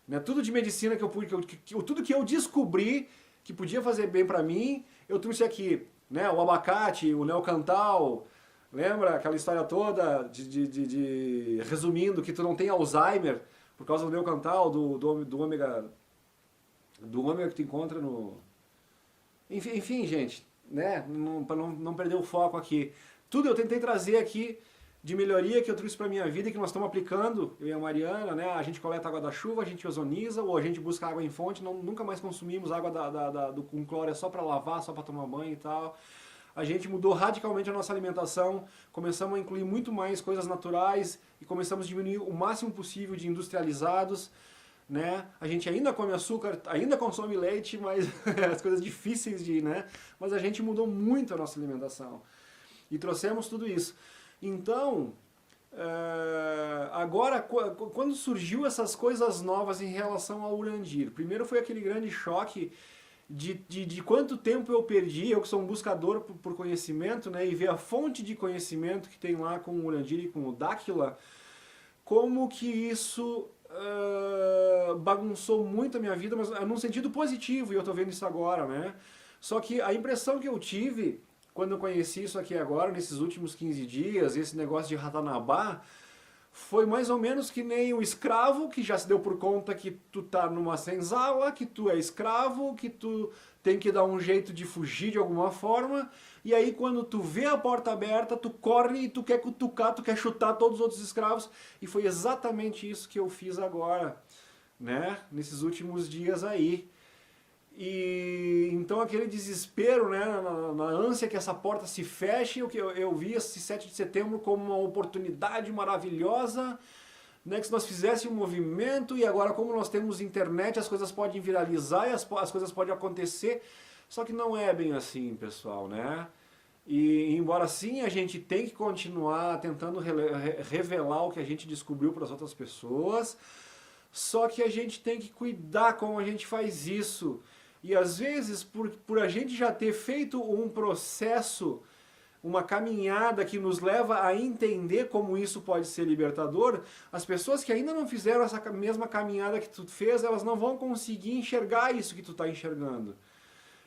Né? Tudo de medicina tudo que eu descobri que podia fazer bem pra mim, eu trouxe aqui. Né? O abacate, o neocantal, lembra aquela história toda resumindo que tu não tem Alzheimer, por causa do neocantal, do ômega que tu encontra no... Enfim, gente, né? Para não perder o foco aqui. Tudo eu tentei trazer aqui de melhoria que eu trouxe para minha vida e que nós estamos aplicando, eu e a Mariana, né? A gente coleta água da chuva, a gente ozoniza, ou a gente busca água em fonte, nunca mais consumimos água com cloro, é só para lavar, só para tomar banho e tal. a gente mudou radicalmente a nossa alimentação, começamos a incluir muito mais coisas naturais e começamos a diminuir o máximo possível de industrializados, né? A gente ainda come açúcar, ainda consome leite, mas as coisas difíceis de, né? Mas a gente mudou muito a nossa alimentação e trouxemos tudo isso. Então, agora, quando surgiu essas coisas novas em relação ao Urandir, primeiro foi aquele grande choque de quanto tempo eu perdi, eu que sou um buscador por conhecimento, né, e ver a fonte de conhecimento que tem lá com o Urandir e com o Dáquila, como que isso bagunçou muito a minha vida, mas num sentido positivo, e eu tô vendo isso agora, né? Só que a impressão que eu tive quando eu conheci isso aqui agora, nesses últimos 15 dias, esse negócio de Ratanabá, foi mais ou menos que nem o escravo que já se deu por conta que tu tá numa senzala, que tu é escravo, que tu tem que dar um jeito de fugir de alguma forma, e aí quando tu vê a porta aberta, tu corre e tu quer cutucar, tu quer chutar todos os outros escravos, e foi exatamente isso que eu fiz agora, né, nesses últimos dias aí. E então aquele desespero, né, na ânsia que essa porta se feche, eu vi esse 7 de setembro como uma oportunidade maravilhosa, né, que se nós fizéssemos um movimento, e agora como nós temos internet, as coisas podem viralizar e as coisas podem acontecer, só que não é bem assim, pessoal, né? E embora sim a gente tem que continuar tentando revelar o que a gente descobriu para as outras pessoas, só que a gente tem que cuidar como a gente faz isso. E às vezes, por a gente já ter feito um processo, uma caminhada que nos leva a entender como isso pode ser libertador, as pessoas que ainda não fizeram essa mesma caminhada que tu fez, elas não vão conseguir enxergar isso que tu está enxergando.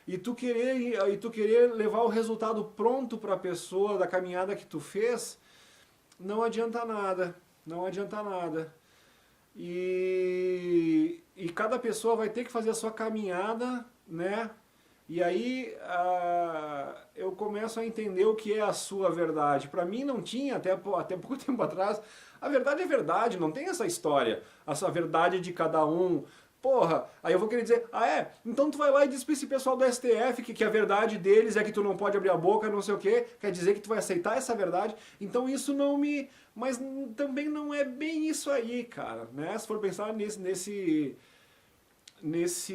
E tu querer levar o resultado pronto para a pessoa da caminhada que tu fez, não adianta nada, não adianta nada. E cada pessoa vai ter que fazer a sua caminhada, né? E aí eu começo a entender o que é a sua verdade. Para mim não tinha, até pouco tempo atrás, a verdade é verdade, não tem essa história, essa verdade de cada um. Porra, aí eu vou querer dizer, então tu vai lá e diz pra esse pessoal do STF que a verdade deles é que tu não pode abrir a boca, não sei o quê, quer dizer que tu vai aceitar essa verdade, então isso não me... Mas também não é bem isso aí, cara, né? Se for pensar nesse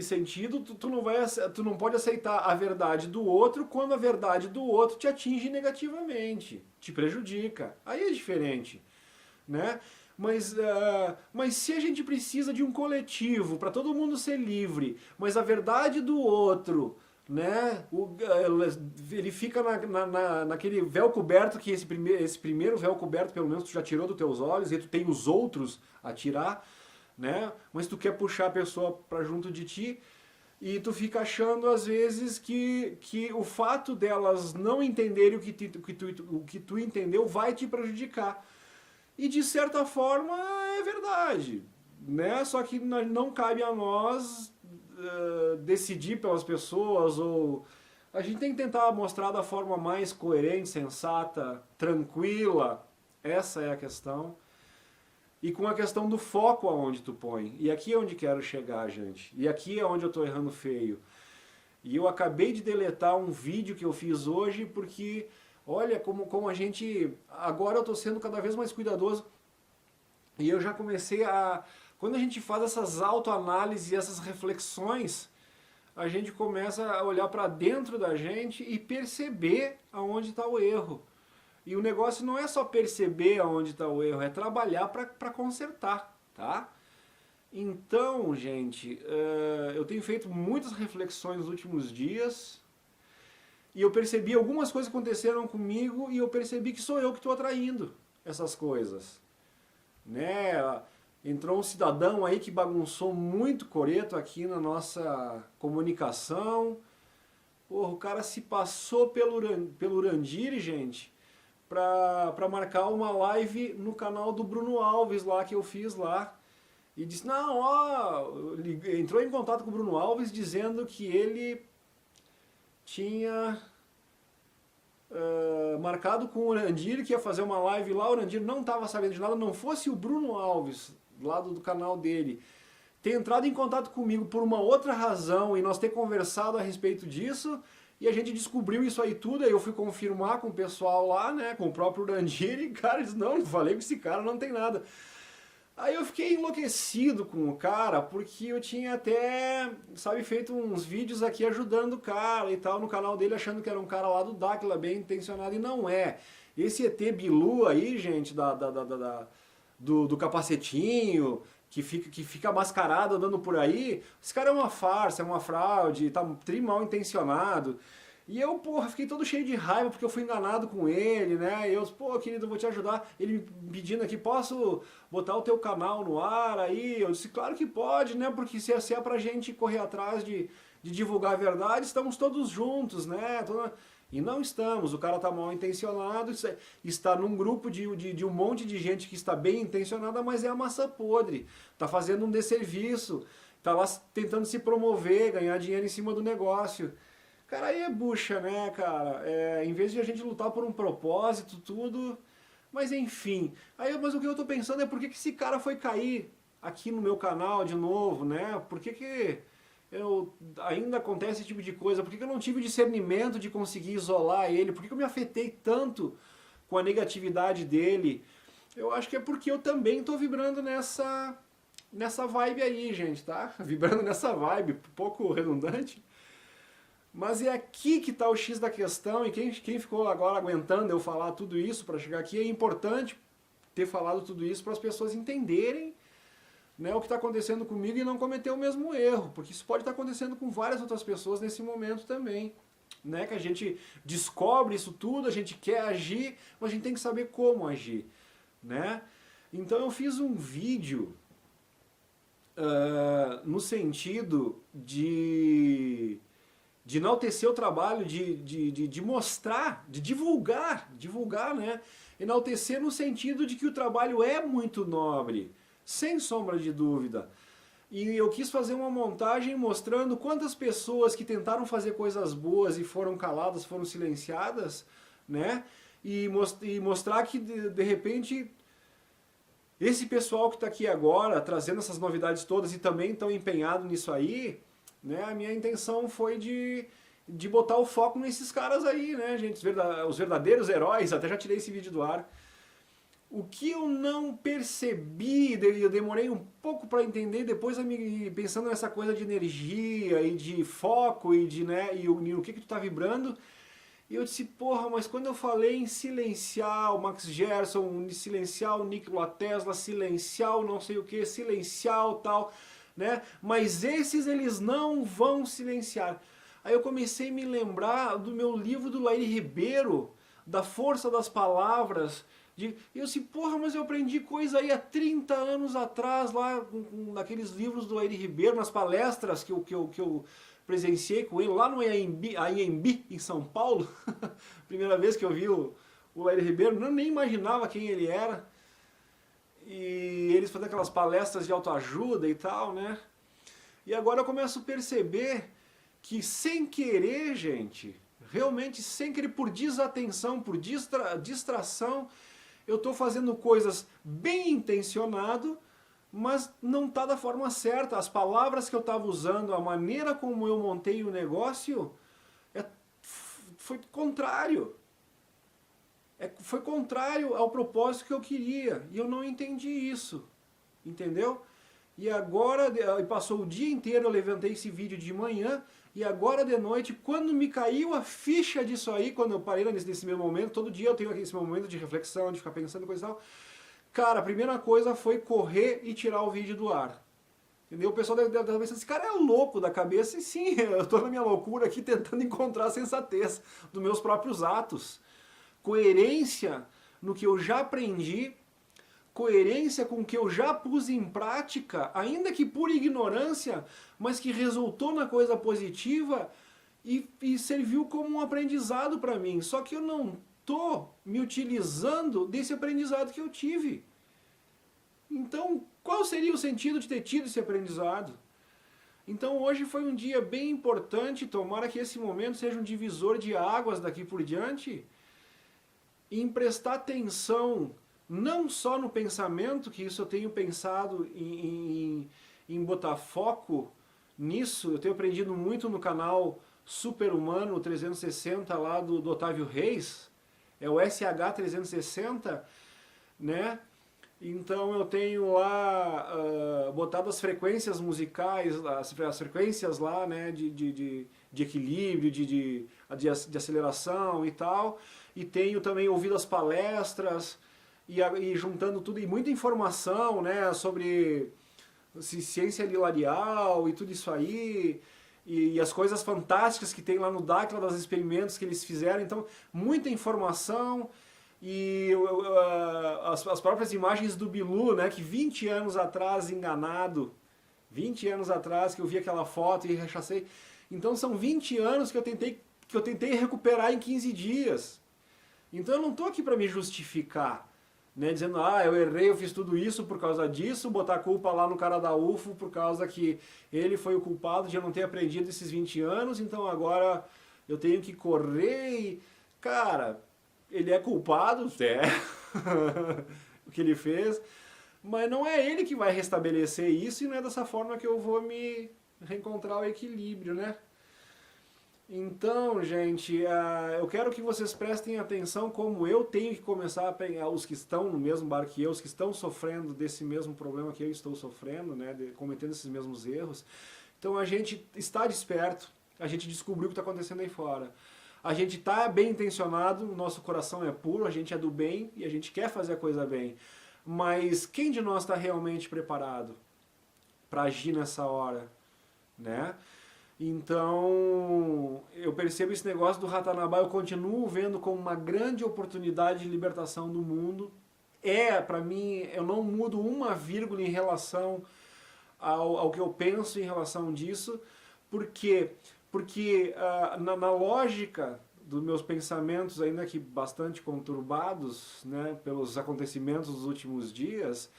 sentido, tu não pode aceitar a verdade do outro quando a verdade do outro te atinge negativamente, te prejudica, aí é diferente, né? Mas se a gente precisa de um coletivo para todo mundo ser livre, mas a verdade do outro, né, ele fica naquele véu coberto, que esse primeiro véu coberto pelo menos tu já tirou dos teus olhos, e tu tem os outros a tirar, né, mas tu quer puxar a pessoa para junto de ti, e tu fica achando às vezes que o fato delas não entenderem o que tu entendeu vai te prejudicar. E de certa forma é verdade, né? Só que não cabe a nós decidir pelas pessoas, ou a gente tem que tentar mostrar da forma mais coerente, sensata, tranquila. Essa é a questão. E com a questão do foco aonde tu põe. E aqui é onde quero chegar, gente. E aqui é onde eu tô errando feio. E eu acabei de deletar um vídeo que eu fiz hoje porque... Olha como a gente... Agora eu estou sendo cada vez mais cuidadoso. E eu já comecei a... Quando a gente faz essas autoanálises e essas reflexões, a gente começa a olhar para dentro da gente e perceber aonde está o erro. E o negócio não é só perceber aonde está o erro, é trabalhar para consertar, tá? Então, gente, eu tenho feito muitas reflexões nos últimos dias... E eu percebi algumas coisas que aconteceram comigo e eu percebi que sou eu que estou atraindo essas coisas. Né? Entrou um cidadão aí que bagunçou muito coreto aqui na nossa comunicação. Porra, o cara se passou pelo Urandir, gente, para marcar uma live no canal do Bruno Alves lá, que eu fiz lá. E disse, não, entrou em contato com o Bruno Alves dizendo que ele... tinha marcado com o Urandir, que ia fazer uma live lá, o Urandir não estava sabendo de nada, não fosse o Bruno Alves, lá do canal dele, ter entrado em contato comigo por uma outra razão e nós ter conversado a respeito disso, E a gente descobriu isso aí tudo, aí eu fui confirmar com o pessoal lá, né, com o próprio Urandir, e cara, eles não falei com esse cara, não tem nada. Aí eu fiquei enlouquecido com o cara, porque eu tinha até, sabe, feito uns vídeos aqui ajudando o cara e tal, no canal dele, achando que era um cara lá do Dáquila, bem intencionado, e não é. Esse ET Bilu aí, gente, do capacetinho, que fica mascarado andando por aí, esse cara é uma farsa, é uma fraude, tá mal intencionado. E eu, porra, fiquei todo cheio de raiva porque eu fui enganado com ele, né? E eu, pô, querido, eu vou te ajudar. Ele me pedindo aqui, posso botar o teu canal no ar aí? Eu disse, claro que pode, né? Porque se é pra gente correr atrás de divulgar a verdade, estamos todos juntos, né? E não estamos, o cara tá mal intencionado, está num grupo de um monte de gente que está bem intencionada, mas é a massa podre, tá fazendo um desserviço, tá lá tentando se promover, ganhar dinheiro em cima do negócio. Cara, aí é bucha, né, cara? Em vez de a gente lutar por um propósito, tudo... Mas enfim, mas o que eu tô pensando é por que esse cara foi cair aqui no meu canal de novo, né? Por que ainda acontece esse tipo de coisa? Por que eu não tive o discernimento de conseguir isolar ele? Por que eu me afetei tanto com a negatividade dele? Eu acho que é porque eu também tô vibrando nessa vibe aí, gente, tá? Vibrando nessa vibe, um pouco redundante. Mas é aqui que está o X da questão, e quem ficou agora aguentando eu falar tudo isso para chegar aqui, é importante ter falado tudo isso para as pessoas entenderem, né, o que está acontecendo comigo e não cometer o mesmo erro, porque isso pode estar acontecendo com várias outras pessoas nesse momento também. Né, que a gente descobre isso tudo, a gente quer agir, mas a gente tem que saber como agir. Né? Então eu fiz um vídeo no sentido de enaltecer o trabalho, de mostrar, de divulgar, né? Enaltecer no sentido de que o trabalho é muito nobre, sem sombra de dúvida. E eu quis fazer uma montagem mostrando quantas pessoas que tentaram fazer coisas boas e foram caladas, foram silenciadas, né? E mostrar que, de repente, esse pessoal que está aqui agora, trazendo essas novidades todas e também estão empenhados nisso aí, né, a minha intenção foi de botar o foco nesses caras aí, né, gente, os verdadeiros heróis. Até já tirei esse vídeo do ar. O que eu não percebi, eu demorei um pouco para entender, depois pensando nessa coisa de energia e de foco e o que tu tá vibrando, e eu disse, porra, mas quando eu falei em silenciar o Max Gerson, silenciar o Nikola Tesla, silenciar o não sei o que, silenciar o tal... Né? Mas esses eles não vão silenciar. Aí eu comecei a me lembrar do meu livro do Laíri Ribeiro, da força das palavras. E eu disse, porra, mas eu aprendi coisa aí há 30 anos atrás, lá naqueles livros do Laíri Ribeiro, nas palestras que eu presenciei com ele, lá no IMB, em São Paulo. Primeira vez que eu vi o Laíri Ribeiro, nem imaginava quem ele era. E eles fazendo aquelas palestras de autoajuda e tal, né? E agora eu começo a perceber que sem querer, gente, realmente sem querer, por desatenção, por distração, eu estou fazendo coisas bem intencionado, mas não está da forma certa. As palavras que eu estava usando, a maneira como eu montei o negócio, foi contrário. Foi contrário ao propósito que eu queria, e eu não entendi isso, entendeu? E agora, passou o dia inteiro, eu levantei esse vídeo de manhã, e agora de noite, quando me caiu a ficha disso aí, quando eu parei nesse meu momento, todo dia eu tenho esse momento de reflexão, de ficar pensando coisa e tal, cara, a primeira coisa foi correr e tirar o vídeo do ar. Entendeu? O pessoal deve estar pensando, esse cara é louco da cabeça, e sim, eu estou na minha loucura aqui tentando encontrar a sensatez dos meus próprios atos. Coerência no que eu já aprendi, coerência com o que eu já pus em prática, ainda que por ignorância, mas que resultou na coisa positiva e serviu como um aprendizado para mim. Só que eu não estou me utilizando desse aprendizado que eu tive. Então, qual seria o sentido de ter tido esse aprendizado? Então hoje foi um dia bem importante, tomara que esse momento seja um divisor de águas daqui por diante, em prestar atenção não só no pensamento, que isso eu tenho pensado em botar foco nisso, eu tenho aprendido muito no canal Super-Humano 360 lá do Otávio Reis, é o SH360, né? Então eu tenho lá botado as frequências musicais, as frequências lá, né, de equilíbrio, de aceleração e tal. E tenho também ouvido as palestras e juntando tudo, e muita informação, né, sobre ciência hilarial e tudo isso aí. E as coisas fantásticas que tem lá no Dáquila, dos experimentos que eles fizeram. Então, muita informação. E as próprias imagens do Bilu, né, que 20 anos atrás, enganado, 20 anos atrás que eu vi aquela foto e rechacei. Então são 20 anos que eu tentei recuperar em 15 dias. Então eu não estou aqui para me justificar, né, dizendo, eu errei, eu fiz tudo isso por causa disso, botar a culpa lá no cara da UFO por causa que ele foi o culpado de eu não ter aprendido esses 20 anos, então agora eu tenho que correr e... Cara... Ele é culpado, o que ele fez, mas não é ele que vai restabelecer isso e não é dessa forma que eu vou me reencontrar o equilíbrio, né? Então, gente, eu quero que vocês prestem atenção como eu tenho que começar a pegar os que estão no mesmo barco que eu, os que estão sofrendo desse mesmo problema que eu estou sofrendo, né, cometendo esses mesmos erros. Então a gente está desperto, a gente descobriu o que está acontecendo aí fora. A gente está bem intencionado, o nosso coração é puro, a gente é do bem e a gente quer fazer a coisa bem. Mas quem de nós está realmente preparado para agir nessa hora, né? Então, eu percebo esse negócio do Ratanabá, eu continuo vendo como uma grande oportunidade de libertação do mundo. Para mim, eu não mudo uma vírgula em relação ao que eu penso em relação disso, porque na lógica dos meus pensamentos, ainda que bastante conturbados, né, pelos acontecimentos dos últimos dias,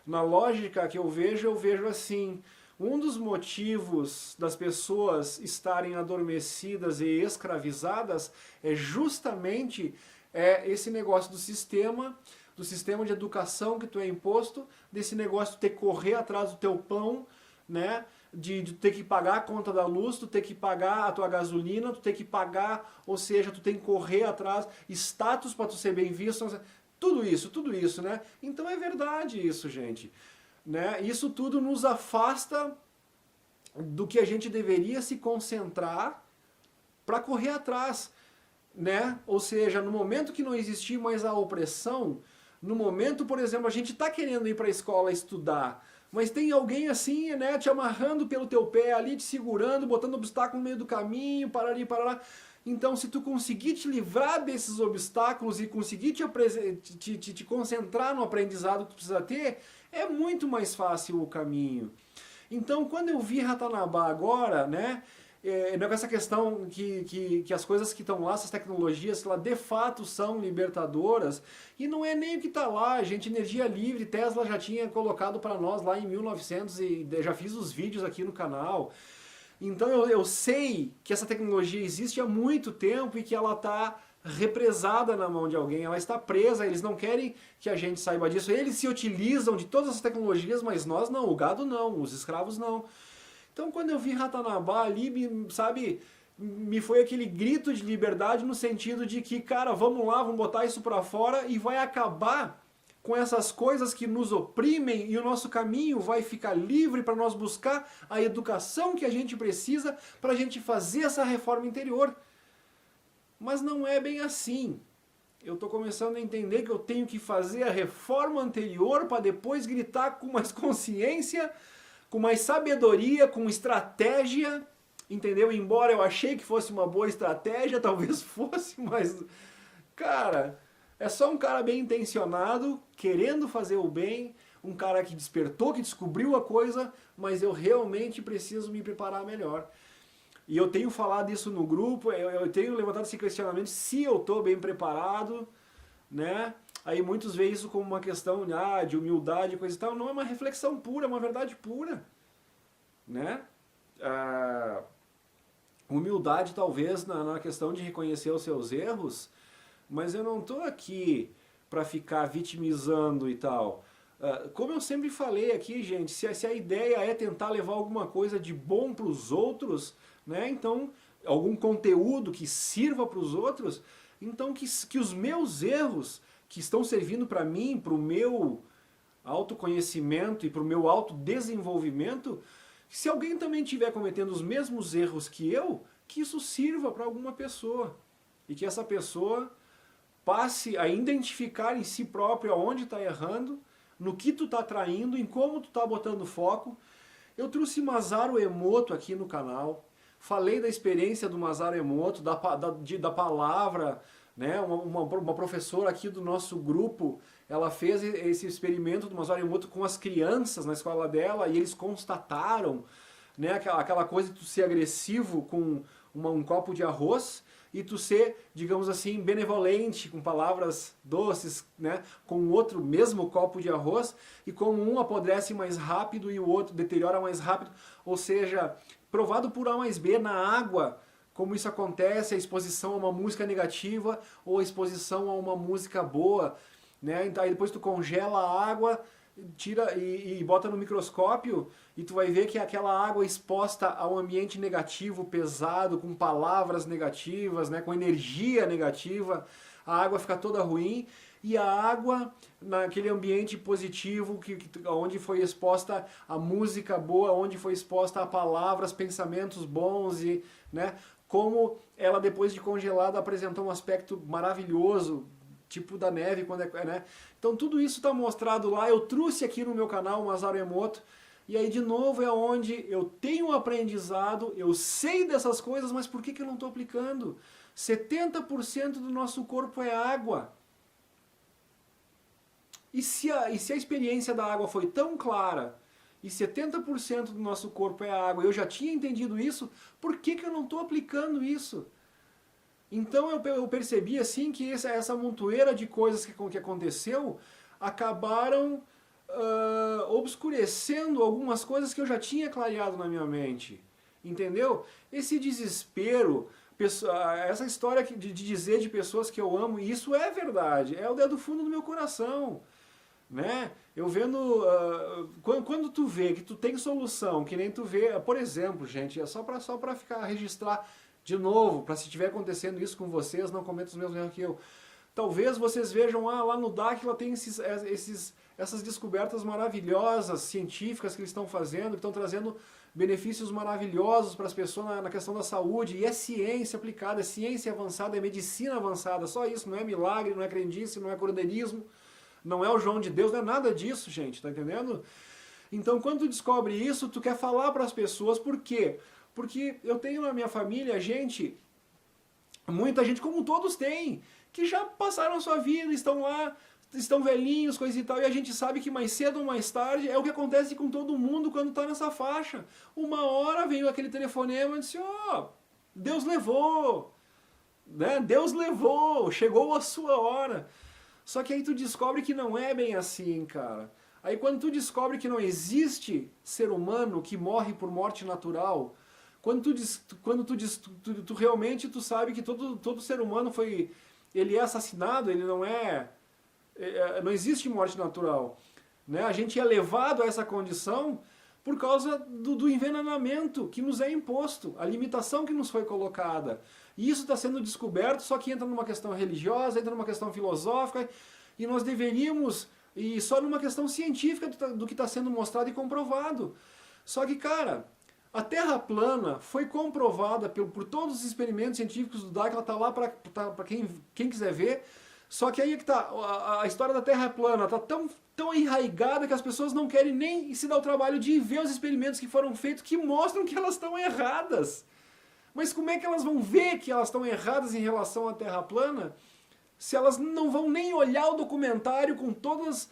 na lógica que eu vejo assim, um dos motivos das pessoas estarem adormecidas e escravizadas é justamente esse negócio do sistema de educação que tu é imposto, desse negócio de ter que correr atrás do teu pão, né? De ter que pagar a conta da luz, tu ter que pagar a tua gasolina, tu ter que pagar, ou seja, tu tem que correr atrás, status para tu ser bem visto, tudo isso, né? Então é verdade isso, gente. Né? Isso tudo nos afasta do que a gente deveria se concentrar para correr atrás, né? Ou seja, no momento que não existir mais a opressão, no momento, por exemplo, a gente está querendo ir para a escola estudar, mas tem alguém assim, né, te amarrando pelo teu pé ali, te segurando, botando obstáculo no meio do caminho, parari, parará. Então, se tu conseguir te livrar desses obstáculos e conseguir te concentrar no aprendizado que tu precisa ter, é muito mais fácil o caminho. Então, quando eu vi Ratanabá agora, né, com essa questão que as coisas que estão lá, essas tecnologias, lá de fato são libertadoras, e não é nem o que está lá, gente, energia livre, Tesla já tinha colocado para nós lá em 1900 e já fiz os vídeos aqui no canal. Então eu sei que essa tecnologia existe há muito tempo e que ela está represada na mão de alguém, ela está presa, eles não querem que a gente saiba disso, eles se utilizam de todas as tecnologias, mas nós não, o gado não, os escravos não. Então quando eu vi Ratanabá ali, sabe, me foi aquele grito de liberdade no sentido de que, cara, vamos lá, vamos botar isso para fora e vai acabar com essas coisas que nos oprimem e o nosso caminho vai ficar livre para nós buscar a educação que a gente precisa para a gente fazer essa reforma interior. Mas não é bem assim. Eu estou começando a entender que eu tenho que fazer a reforma anterior para depois gritar com mais consciência, com mais sabedoria, com estratégia, entendeu? Embora eu achei que fosse uma boa estratégia, talvez fosse, mas, cara, é só um cara bem intencionado, querendo fazer o bem, um cara que despertou, que descobriu a coisa, mas eu realmente preciso me preparar melhor. E eu tenho falado isso no grupo, eu tenho levantado esse questionamento se eu estou bem preparado, né? Aí muitos veem isso como uma questão de humildade, coisa e tal. Não é uma reflexão pura, é uma verdade pura, né? Humildade talvez na questão de reconhecer os seus erros, mas eu não estou aqui para ficar vitimizando e tal. Como eu sempre falei aqui, gente, se a ideia é tentar levar alguma coisa de bom para os outros, né, então algum conteúdo que sirva para os outros, então que os meus erros que estão servindo para mim, para o meu autoconhecimento e para o meu autodesenvolvimento, se alguém também estiver cometendo os mesmos erros que eu, que isso sirva para alguma pessoa. E que essa pessoa passe a identificar em si próprio aonde está errando, no que tu está traindo, em como tu está botando foco. Eu trouxe Masaru Emoto aqui no canal, falei da experiência do Masaru Emoto, da palavra, né? Uma professora aqui do nosso grupo, ela fez esse experimento do Masaru Emoto com as crianças na escola dela e eles constataram, né, aquela coisa de tu ser agressivo com um copo de arroz e tu ser, digamos assim, benevolente, com palavras doces, né, com outro mesmo copo de arroz, e como um apodrece mais rápido e o outro deteriora mais rápido, ou seja, provado por A mais B na água, como isso acontece, a exposição a uma música negativa ou a exposição a uma música boa, né? Então, aí depois tu congela a água, tira e bota no microscópio e tu vai ver que aquela água exposta a um ambiente negativo, pesado, com palavras negativas, né, com energia negativa, a água fica toda ruim, e a água naquele ambiente positivo, onde foi exposta a música boa, onde foi exposta a palavras, pensamentos bons, e, né, como ela depois de congelada apresentou um aspecto maravilhoso, tipo da neve, quando né? Então tudo isso está mostrado lá, eu trouxe aqui no meu canal o Masaru Emoto, e aí de novo é onde eu tenho um aprendizado, eu sei dessas coisas, mas por que eu não estou aplicando? 70% do nosso corpo é água. E se a experiência da água foi tão clara, e 70% do nosso corpo é água, eu já tinha entendido isso, por que eu não estou aplicando isso? Então eu percebi assim que essa montoeira de coisas que aconteceu acabaram obscurecendo algumas coisas que eu já tinha clareado na minha mente. Entendeu? Esse desespero, essa história de dizer de pessoas que eu amo, isso é verdade, é o dedo do fundo do meu coração. Né? Eu vendo, quando tu vê que tu tem solução, que nem tu vê, por exemplo, gente, é só para registrar de novo, para se estiver acontecendo isso com vocês, não cometam os mesmos erros que eu. Talvez vocês vejam, lá no Dáquila tem essas descobertas maravilhosas, científicas que eles estão fazendo, que estão trazendo benefícios maravilhosos para as pessoas na questão da saúde, e é ciência aplicada, é ciência avançada, é medicina avançada, só isso, não é milagre, não é crendice, não é curandeirismo, não é o João de Deus, não é nada disso, gente, tá entendendo? Então, quando tu descobre isso, tu quer falar para as pessoas, por quê? Porque eu tenho na minha família muita gente, como todos têm, que já passaram a sua vida, estão lá, estão velhinhos, coisa e tal, e a gente sabe que mais cedo ou mais tarde é o que acontece com todo mundo quando está nessa faixa. Uma hora veio aquele telefonema e disse, Deus levou, né? Deus levou, chegou a sua hora. Só que aí tu descobre que não é bem assim, cara. Aí quando tu descobre que não existe ser humano que morre por morte natural, quando tu realmente tu sabe que todo ser humano ele é assassinado, ele não não existe morte natural, né? A gente é levado a essa condição por causa do envenenamento que nos é imposto, a limitação que nos foi colocada. E isso está sendo descoberto, só que entra numa questão religiosa, entra numa questão filosófica, e nós deveríamos ir só numa questão científica do que está sendo mostrado e comprovado. Só que, cara, a Terra plana foi comprovada por todos os experimentos científicos do Dáquila, está lá para quem quiser ver. Só que aí é que tá, a história da Terra plana está tão enraigada que as pessoas não querem nem se dar o trabalho de ver os experimentos que foram feitos que mostram que elas estão erradas. Mas como é que elas vão ver que elas estão erradas em relação à Terra plana se elas não vão nem olhar o documentário com todas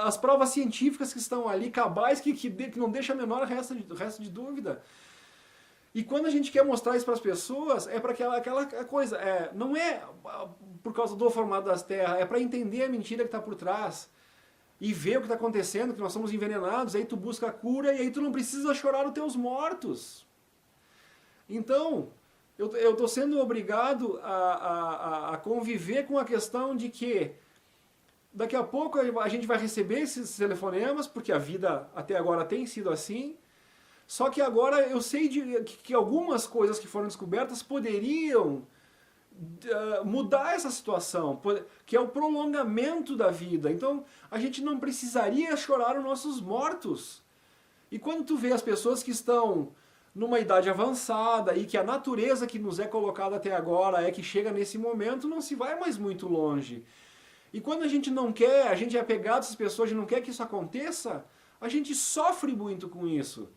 as provas científicas que estão ali, cabais, que não deixa a menor resto de dúvida? E quando a gente quer mostrar isso para as pessoas, é para aquela coisa, não é por causa do formato das terras, é para entender a mentira que está por trás e ver o que está acontecendo, que nós somos envenenados, aí tu busca a cura e aí tu não precisa chorar os teus mortos. Então, eu estou sendo obrigado a conviver com a questão de que daqui a pouco a gente vai receber esses telefonemas, porque a vida até agora tem sido assim, Só que agora eu sei que algumas coisas que foram descobertas poderiam mudar essa situação, que é o prolongamento da vida. Então a gente não precisaria chorar os nossos mortos. E quando tu vê as pessoas que estão numa idade avançada e que a natureza que nos é colocada até agora é que chega nesse momento, não se vai mais muito longe. E quando a gente não quer, a gente é apegado a essas pessoas, a gente não quer que isso aconteça, a gente sofre muito com isso.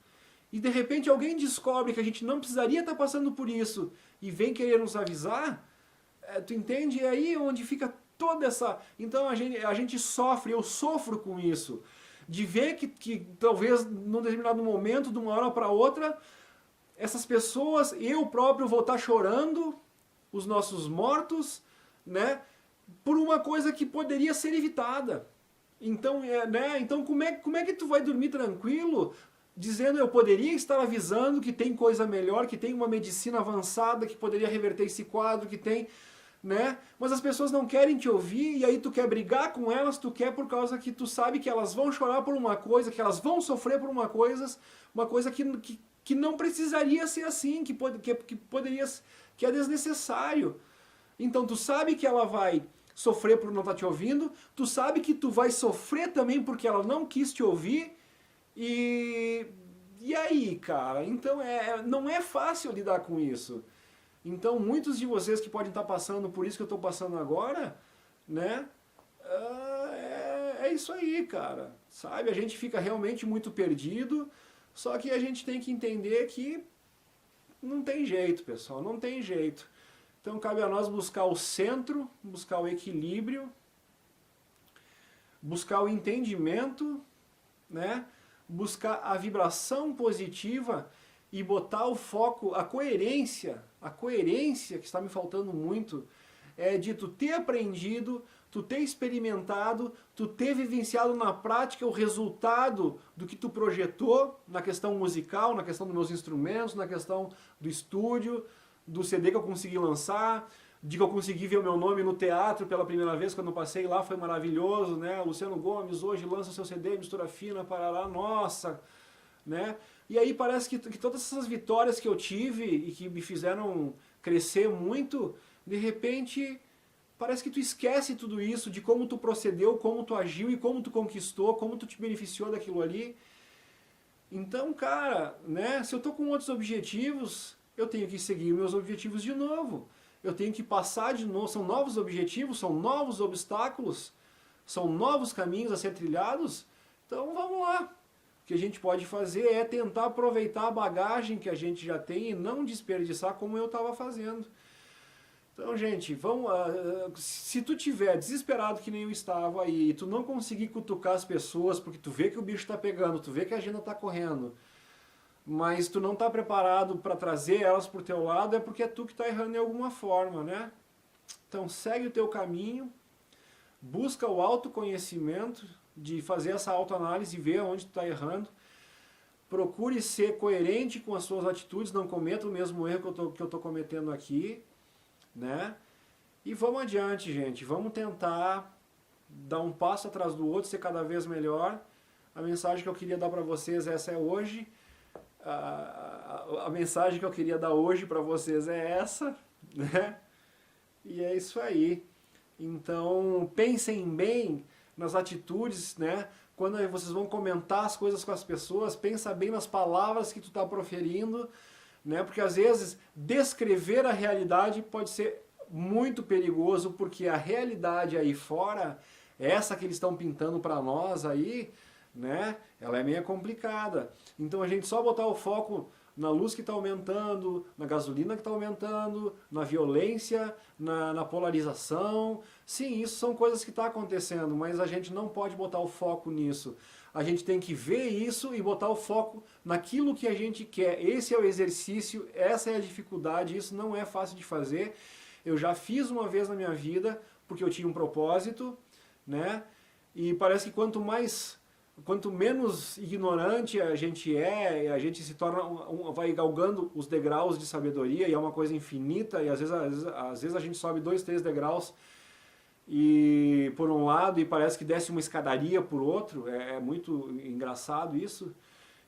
E de repente alguém descobre que a gente não precisaria estar passando por isso e vem querer nos avisar, tu entende? É aí onde fica toda essa... Então a gente sofre, eu sofro com isso. De ver que talvez num determinado momento, de uma hora para outra, essas pessoas, eu próprio vou estar chorando, os nossos mortos, né? Por uma coisa que poderia ser evitada. Então, né? Então como é que tu vai dormir tranquilo dizendo eu poderia estar avisando que tem coisa melhor, que tem uma medicina avançada que poderia reverter esse quadro, que tem, né? Mas as pessoas não querem te ouvir e aí tu quer brigar com elas, tu quer por causa que tu sabe que elas vão chorar por uma coisa, que elas vão sofrer por uma coisa que não precisaria ser assim, que poderia, que é desnecessário. Então tu sabe que ela vai sofrer por não estar te ouvindo, tu sabe que tu vai sofrer também porque ela não quis te ouvir, e aí, cara? Então não é fácil lidar com isso. Então muitos de vocês que podem estar passando por isso que eu estou passando agora, né? É isso aí, cara. Sabe? A gente fica realmente muito perdido, só que a gente tem que entender que não tem jeito, pessoal, não tem jeito. Então cabe a nós buscar o centro, buscar o equilíbrio, buscar o entendimento, né? Buscar a vibração positiva e botar o foco, a coerência que está me faltando muito, é de tu ter aprendido, tu ter experimentado, tu ter vivenciado na prática o resultado do que tu projetou na questão musical, na questão dos meus instrumentos, na questão do estúdio, do CD que eu consegui lançar, de que eu consegui ver o meu nome no teatro pela primeira vez, quando eu passei lá, foi maravilhoso, né? Luciano Gomes hoje lança o seu CD, Mistura Fina, Parará, nossa, né? E aí parece que todas essas vitórias que eu tive e que me fizeram crescer muito, de repente parece que tu esquece tudo isso, de como tu procedeu, como tu agiu e como tu conquistou, como tu te beneficiou daquilo ali. Então, cara, né? Se eu tô com outros objetivos, eu tenho que seguir meus objetivos de novo. Eu tenho que passar de novo, são novos objetivos, são novos obstáculos, são novos caminhos a ser trilhados. Então vamos lá. O que a gente pode fazer é tentar aproveitar a bagagem que a gente já tem e não desperdiçar como eu estava fazendo. Então, gente, vamos, se tu tiver desesperado que nem eu estava aí, e tu não conseguir cutucar as pessoas porque tu vê que o bicho está pegando, tu vê que a agenda está correndo, mas tu não está preparado para trazer elas pro teu lado, é porque é tu que está errando em alguma forma, né? Então segue o teu caminho, busca o autoconhecimento, de fazer essa autoanálise e ver onde tu está errando, procure ser coerente com as suas atitudes, não cometa o mesmo erro que eu estou cometendo aqui, né? E vamos adiante, gente, vamos tentar dar um passo atrás do outro, ser cada vez melhor. A mensagem que eu queria dar para vocês, essa é hoje. A mensagem que eu queria dar hoje para vocês é essa, né? E é isso aí. Então, pensem bem nas atitudes, né? Quando vocês vão comentar as coisas com as pessoas, pensa bem nas palavras que tu está proferindo, né? Porque às vezes descrever a realidade pode ser muito perigoso, porque a realidade aí fora, essa que eles estão pintando para nós aí, né? Ela é meio complicada. Então a gente só botar o foco na luz que está aumentando, na gasolina que está aumentando, na violência, na polarização. Sim, isso são coisas que estão acontecendo, mas a gente não pode botar o foco nisso. A gente tem que ver isso e botar o foco naquilo que a gente quer. Esse é o exercício, essa é a dificuldade, isso não é fácil de fazer. Eu já fiz uma vez na minha vida, porque eu tinha um propósito, né? E parece que quanto menos ignorante a gente se torna, vai galgando os degraus de sabedoria, e é uma coisa infinita, e às vezes a gente sobe 2, 3 degraus e por um lado, e parece que desce uma escadaria por outro, é muito engraçado isso.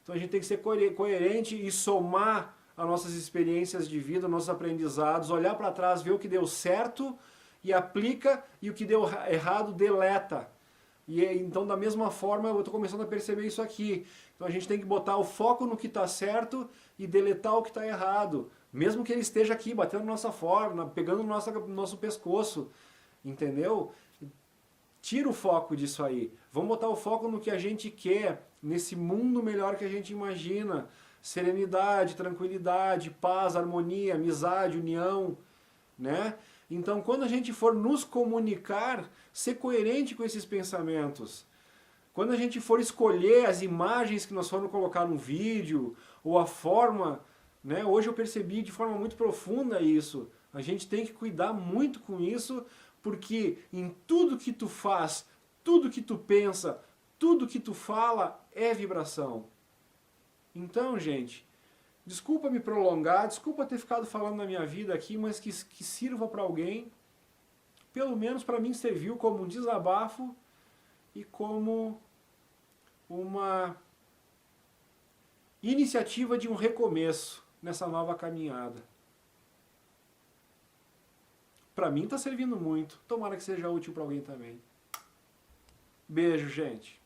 Então a gente tem que ser coerente e somar as nossas experiências de vida, nossos aprendizados, olhar para trás, ver o que deu certo e aplica, e o que deu errado deleta. E então, da mesma forma, eu estou começando a perceber isso aqui. Então a gente tem que botar o foco no que está certo e deletar o que está errado. Mesmo que ele esteja aqui, batendo na nossa forma, pegando no nosso pescoço. Entendeu? Tira o foco disso aí. Vamos botar o foco no que a gente quer, nesse mundo melhor que a gente imagina. Serenidade, tranquilidade, paz, harmonia, amizade, união, né? Então, quando a gente for nos comunicar, ser coerente com esses pensamentos. Quando a gente for escolher as imagens que nós formos colocar no vídeo, ou a forma, né? Hoje eu percebi de forma muito profunda isso. A gente tem que cuidar muito com isso, porque em tudo que tu faz, tudo que tu pensa, tudo que tu fala é vibração. Então, gente, desculpa me prolongar, desculpa ter ficado falando na minha vida aqui, mas que sirva para alguém. Pelo menos para mim serviu como um desabafo e como uma iniciativa de um recomeço nessa nova caminhada. Para mim está servindo muito. Tomara que seja útil para alguém também. Beijo, gente.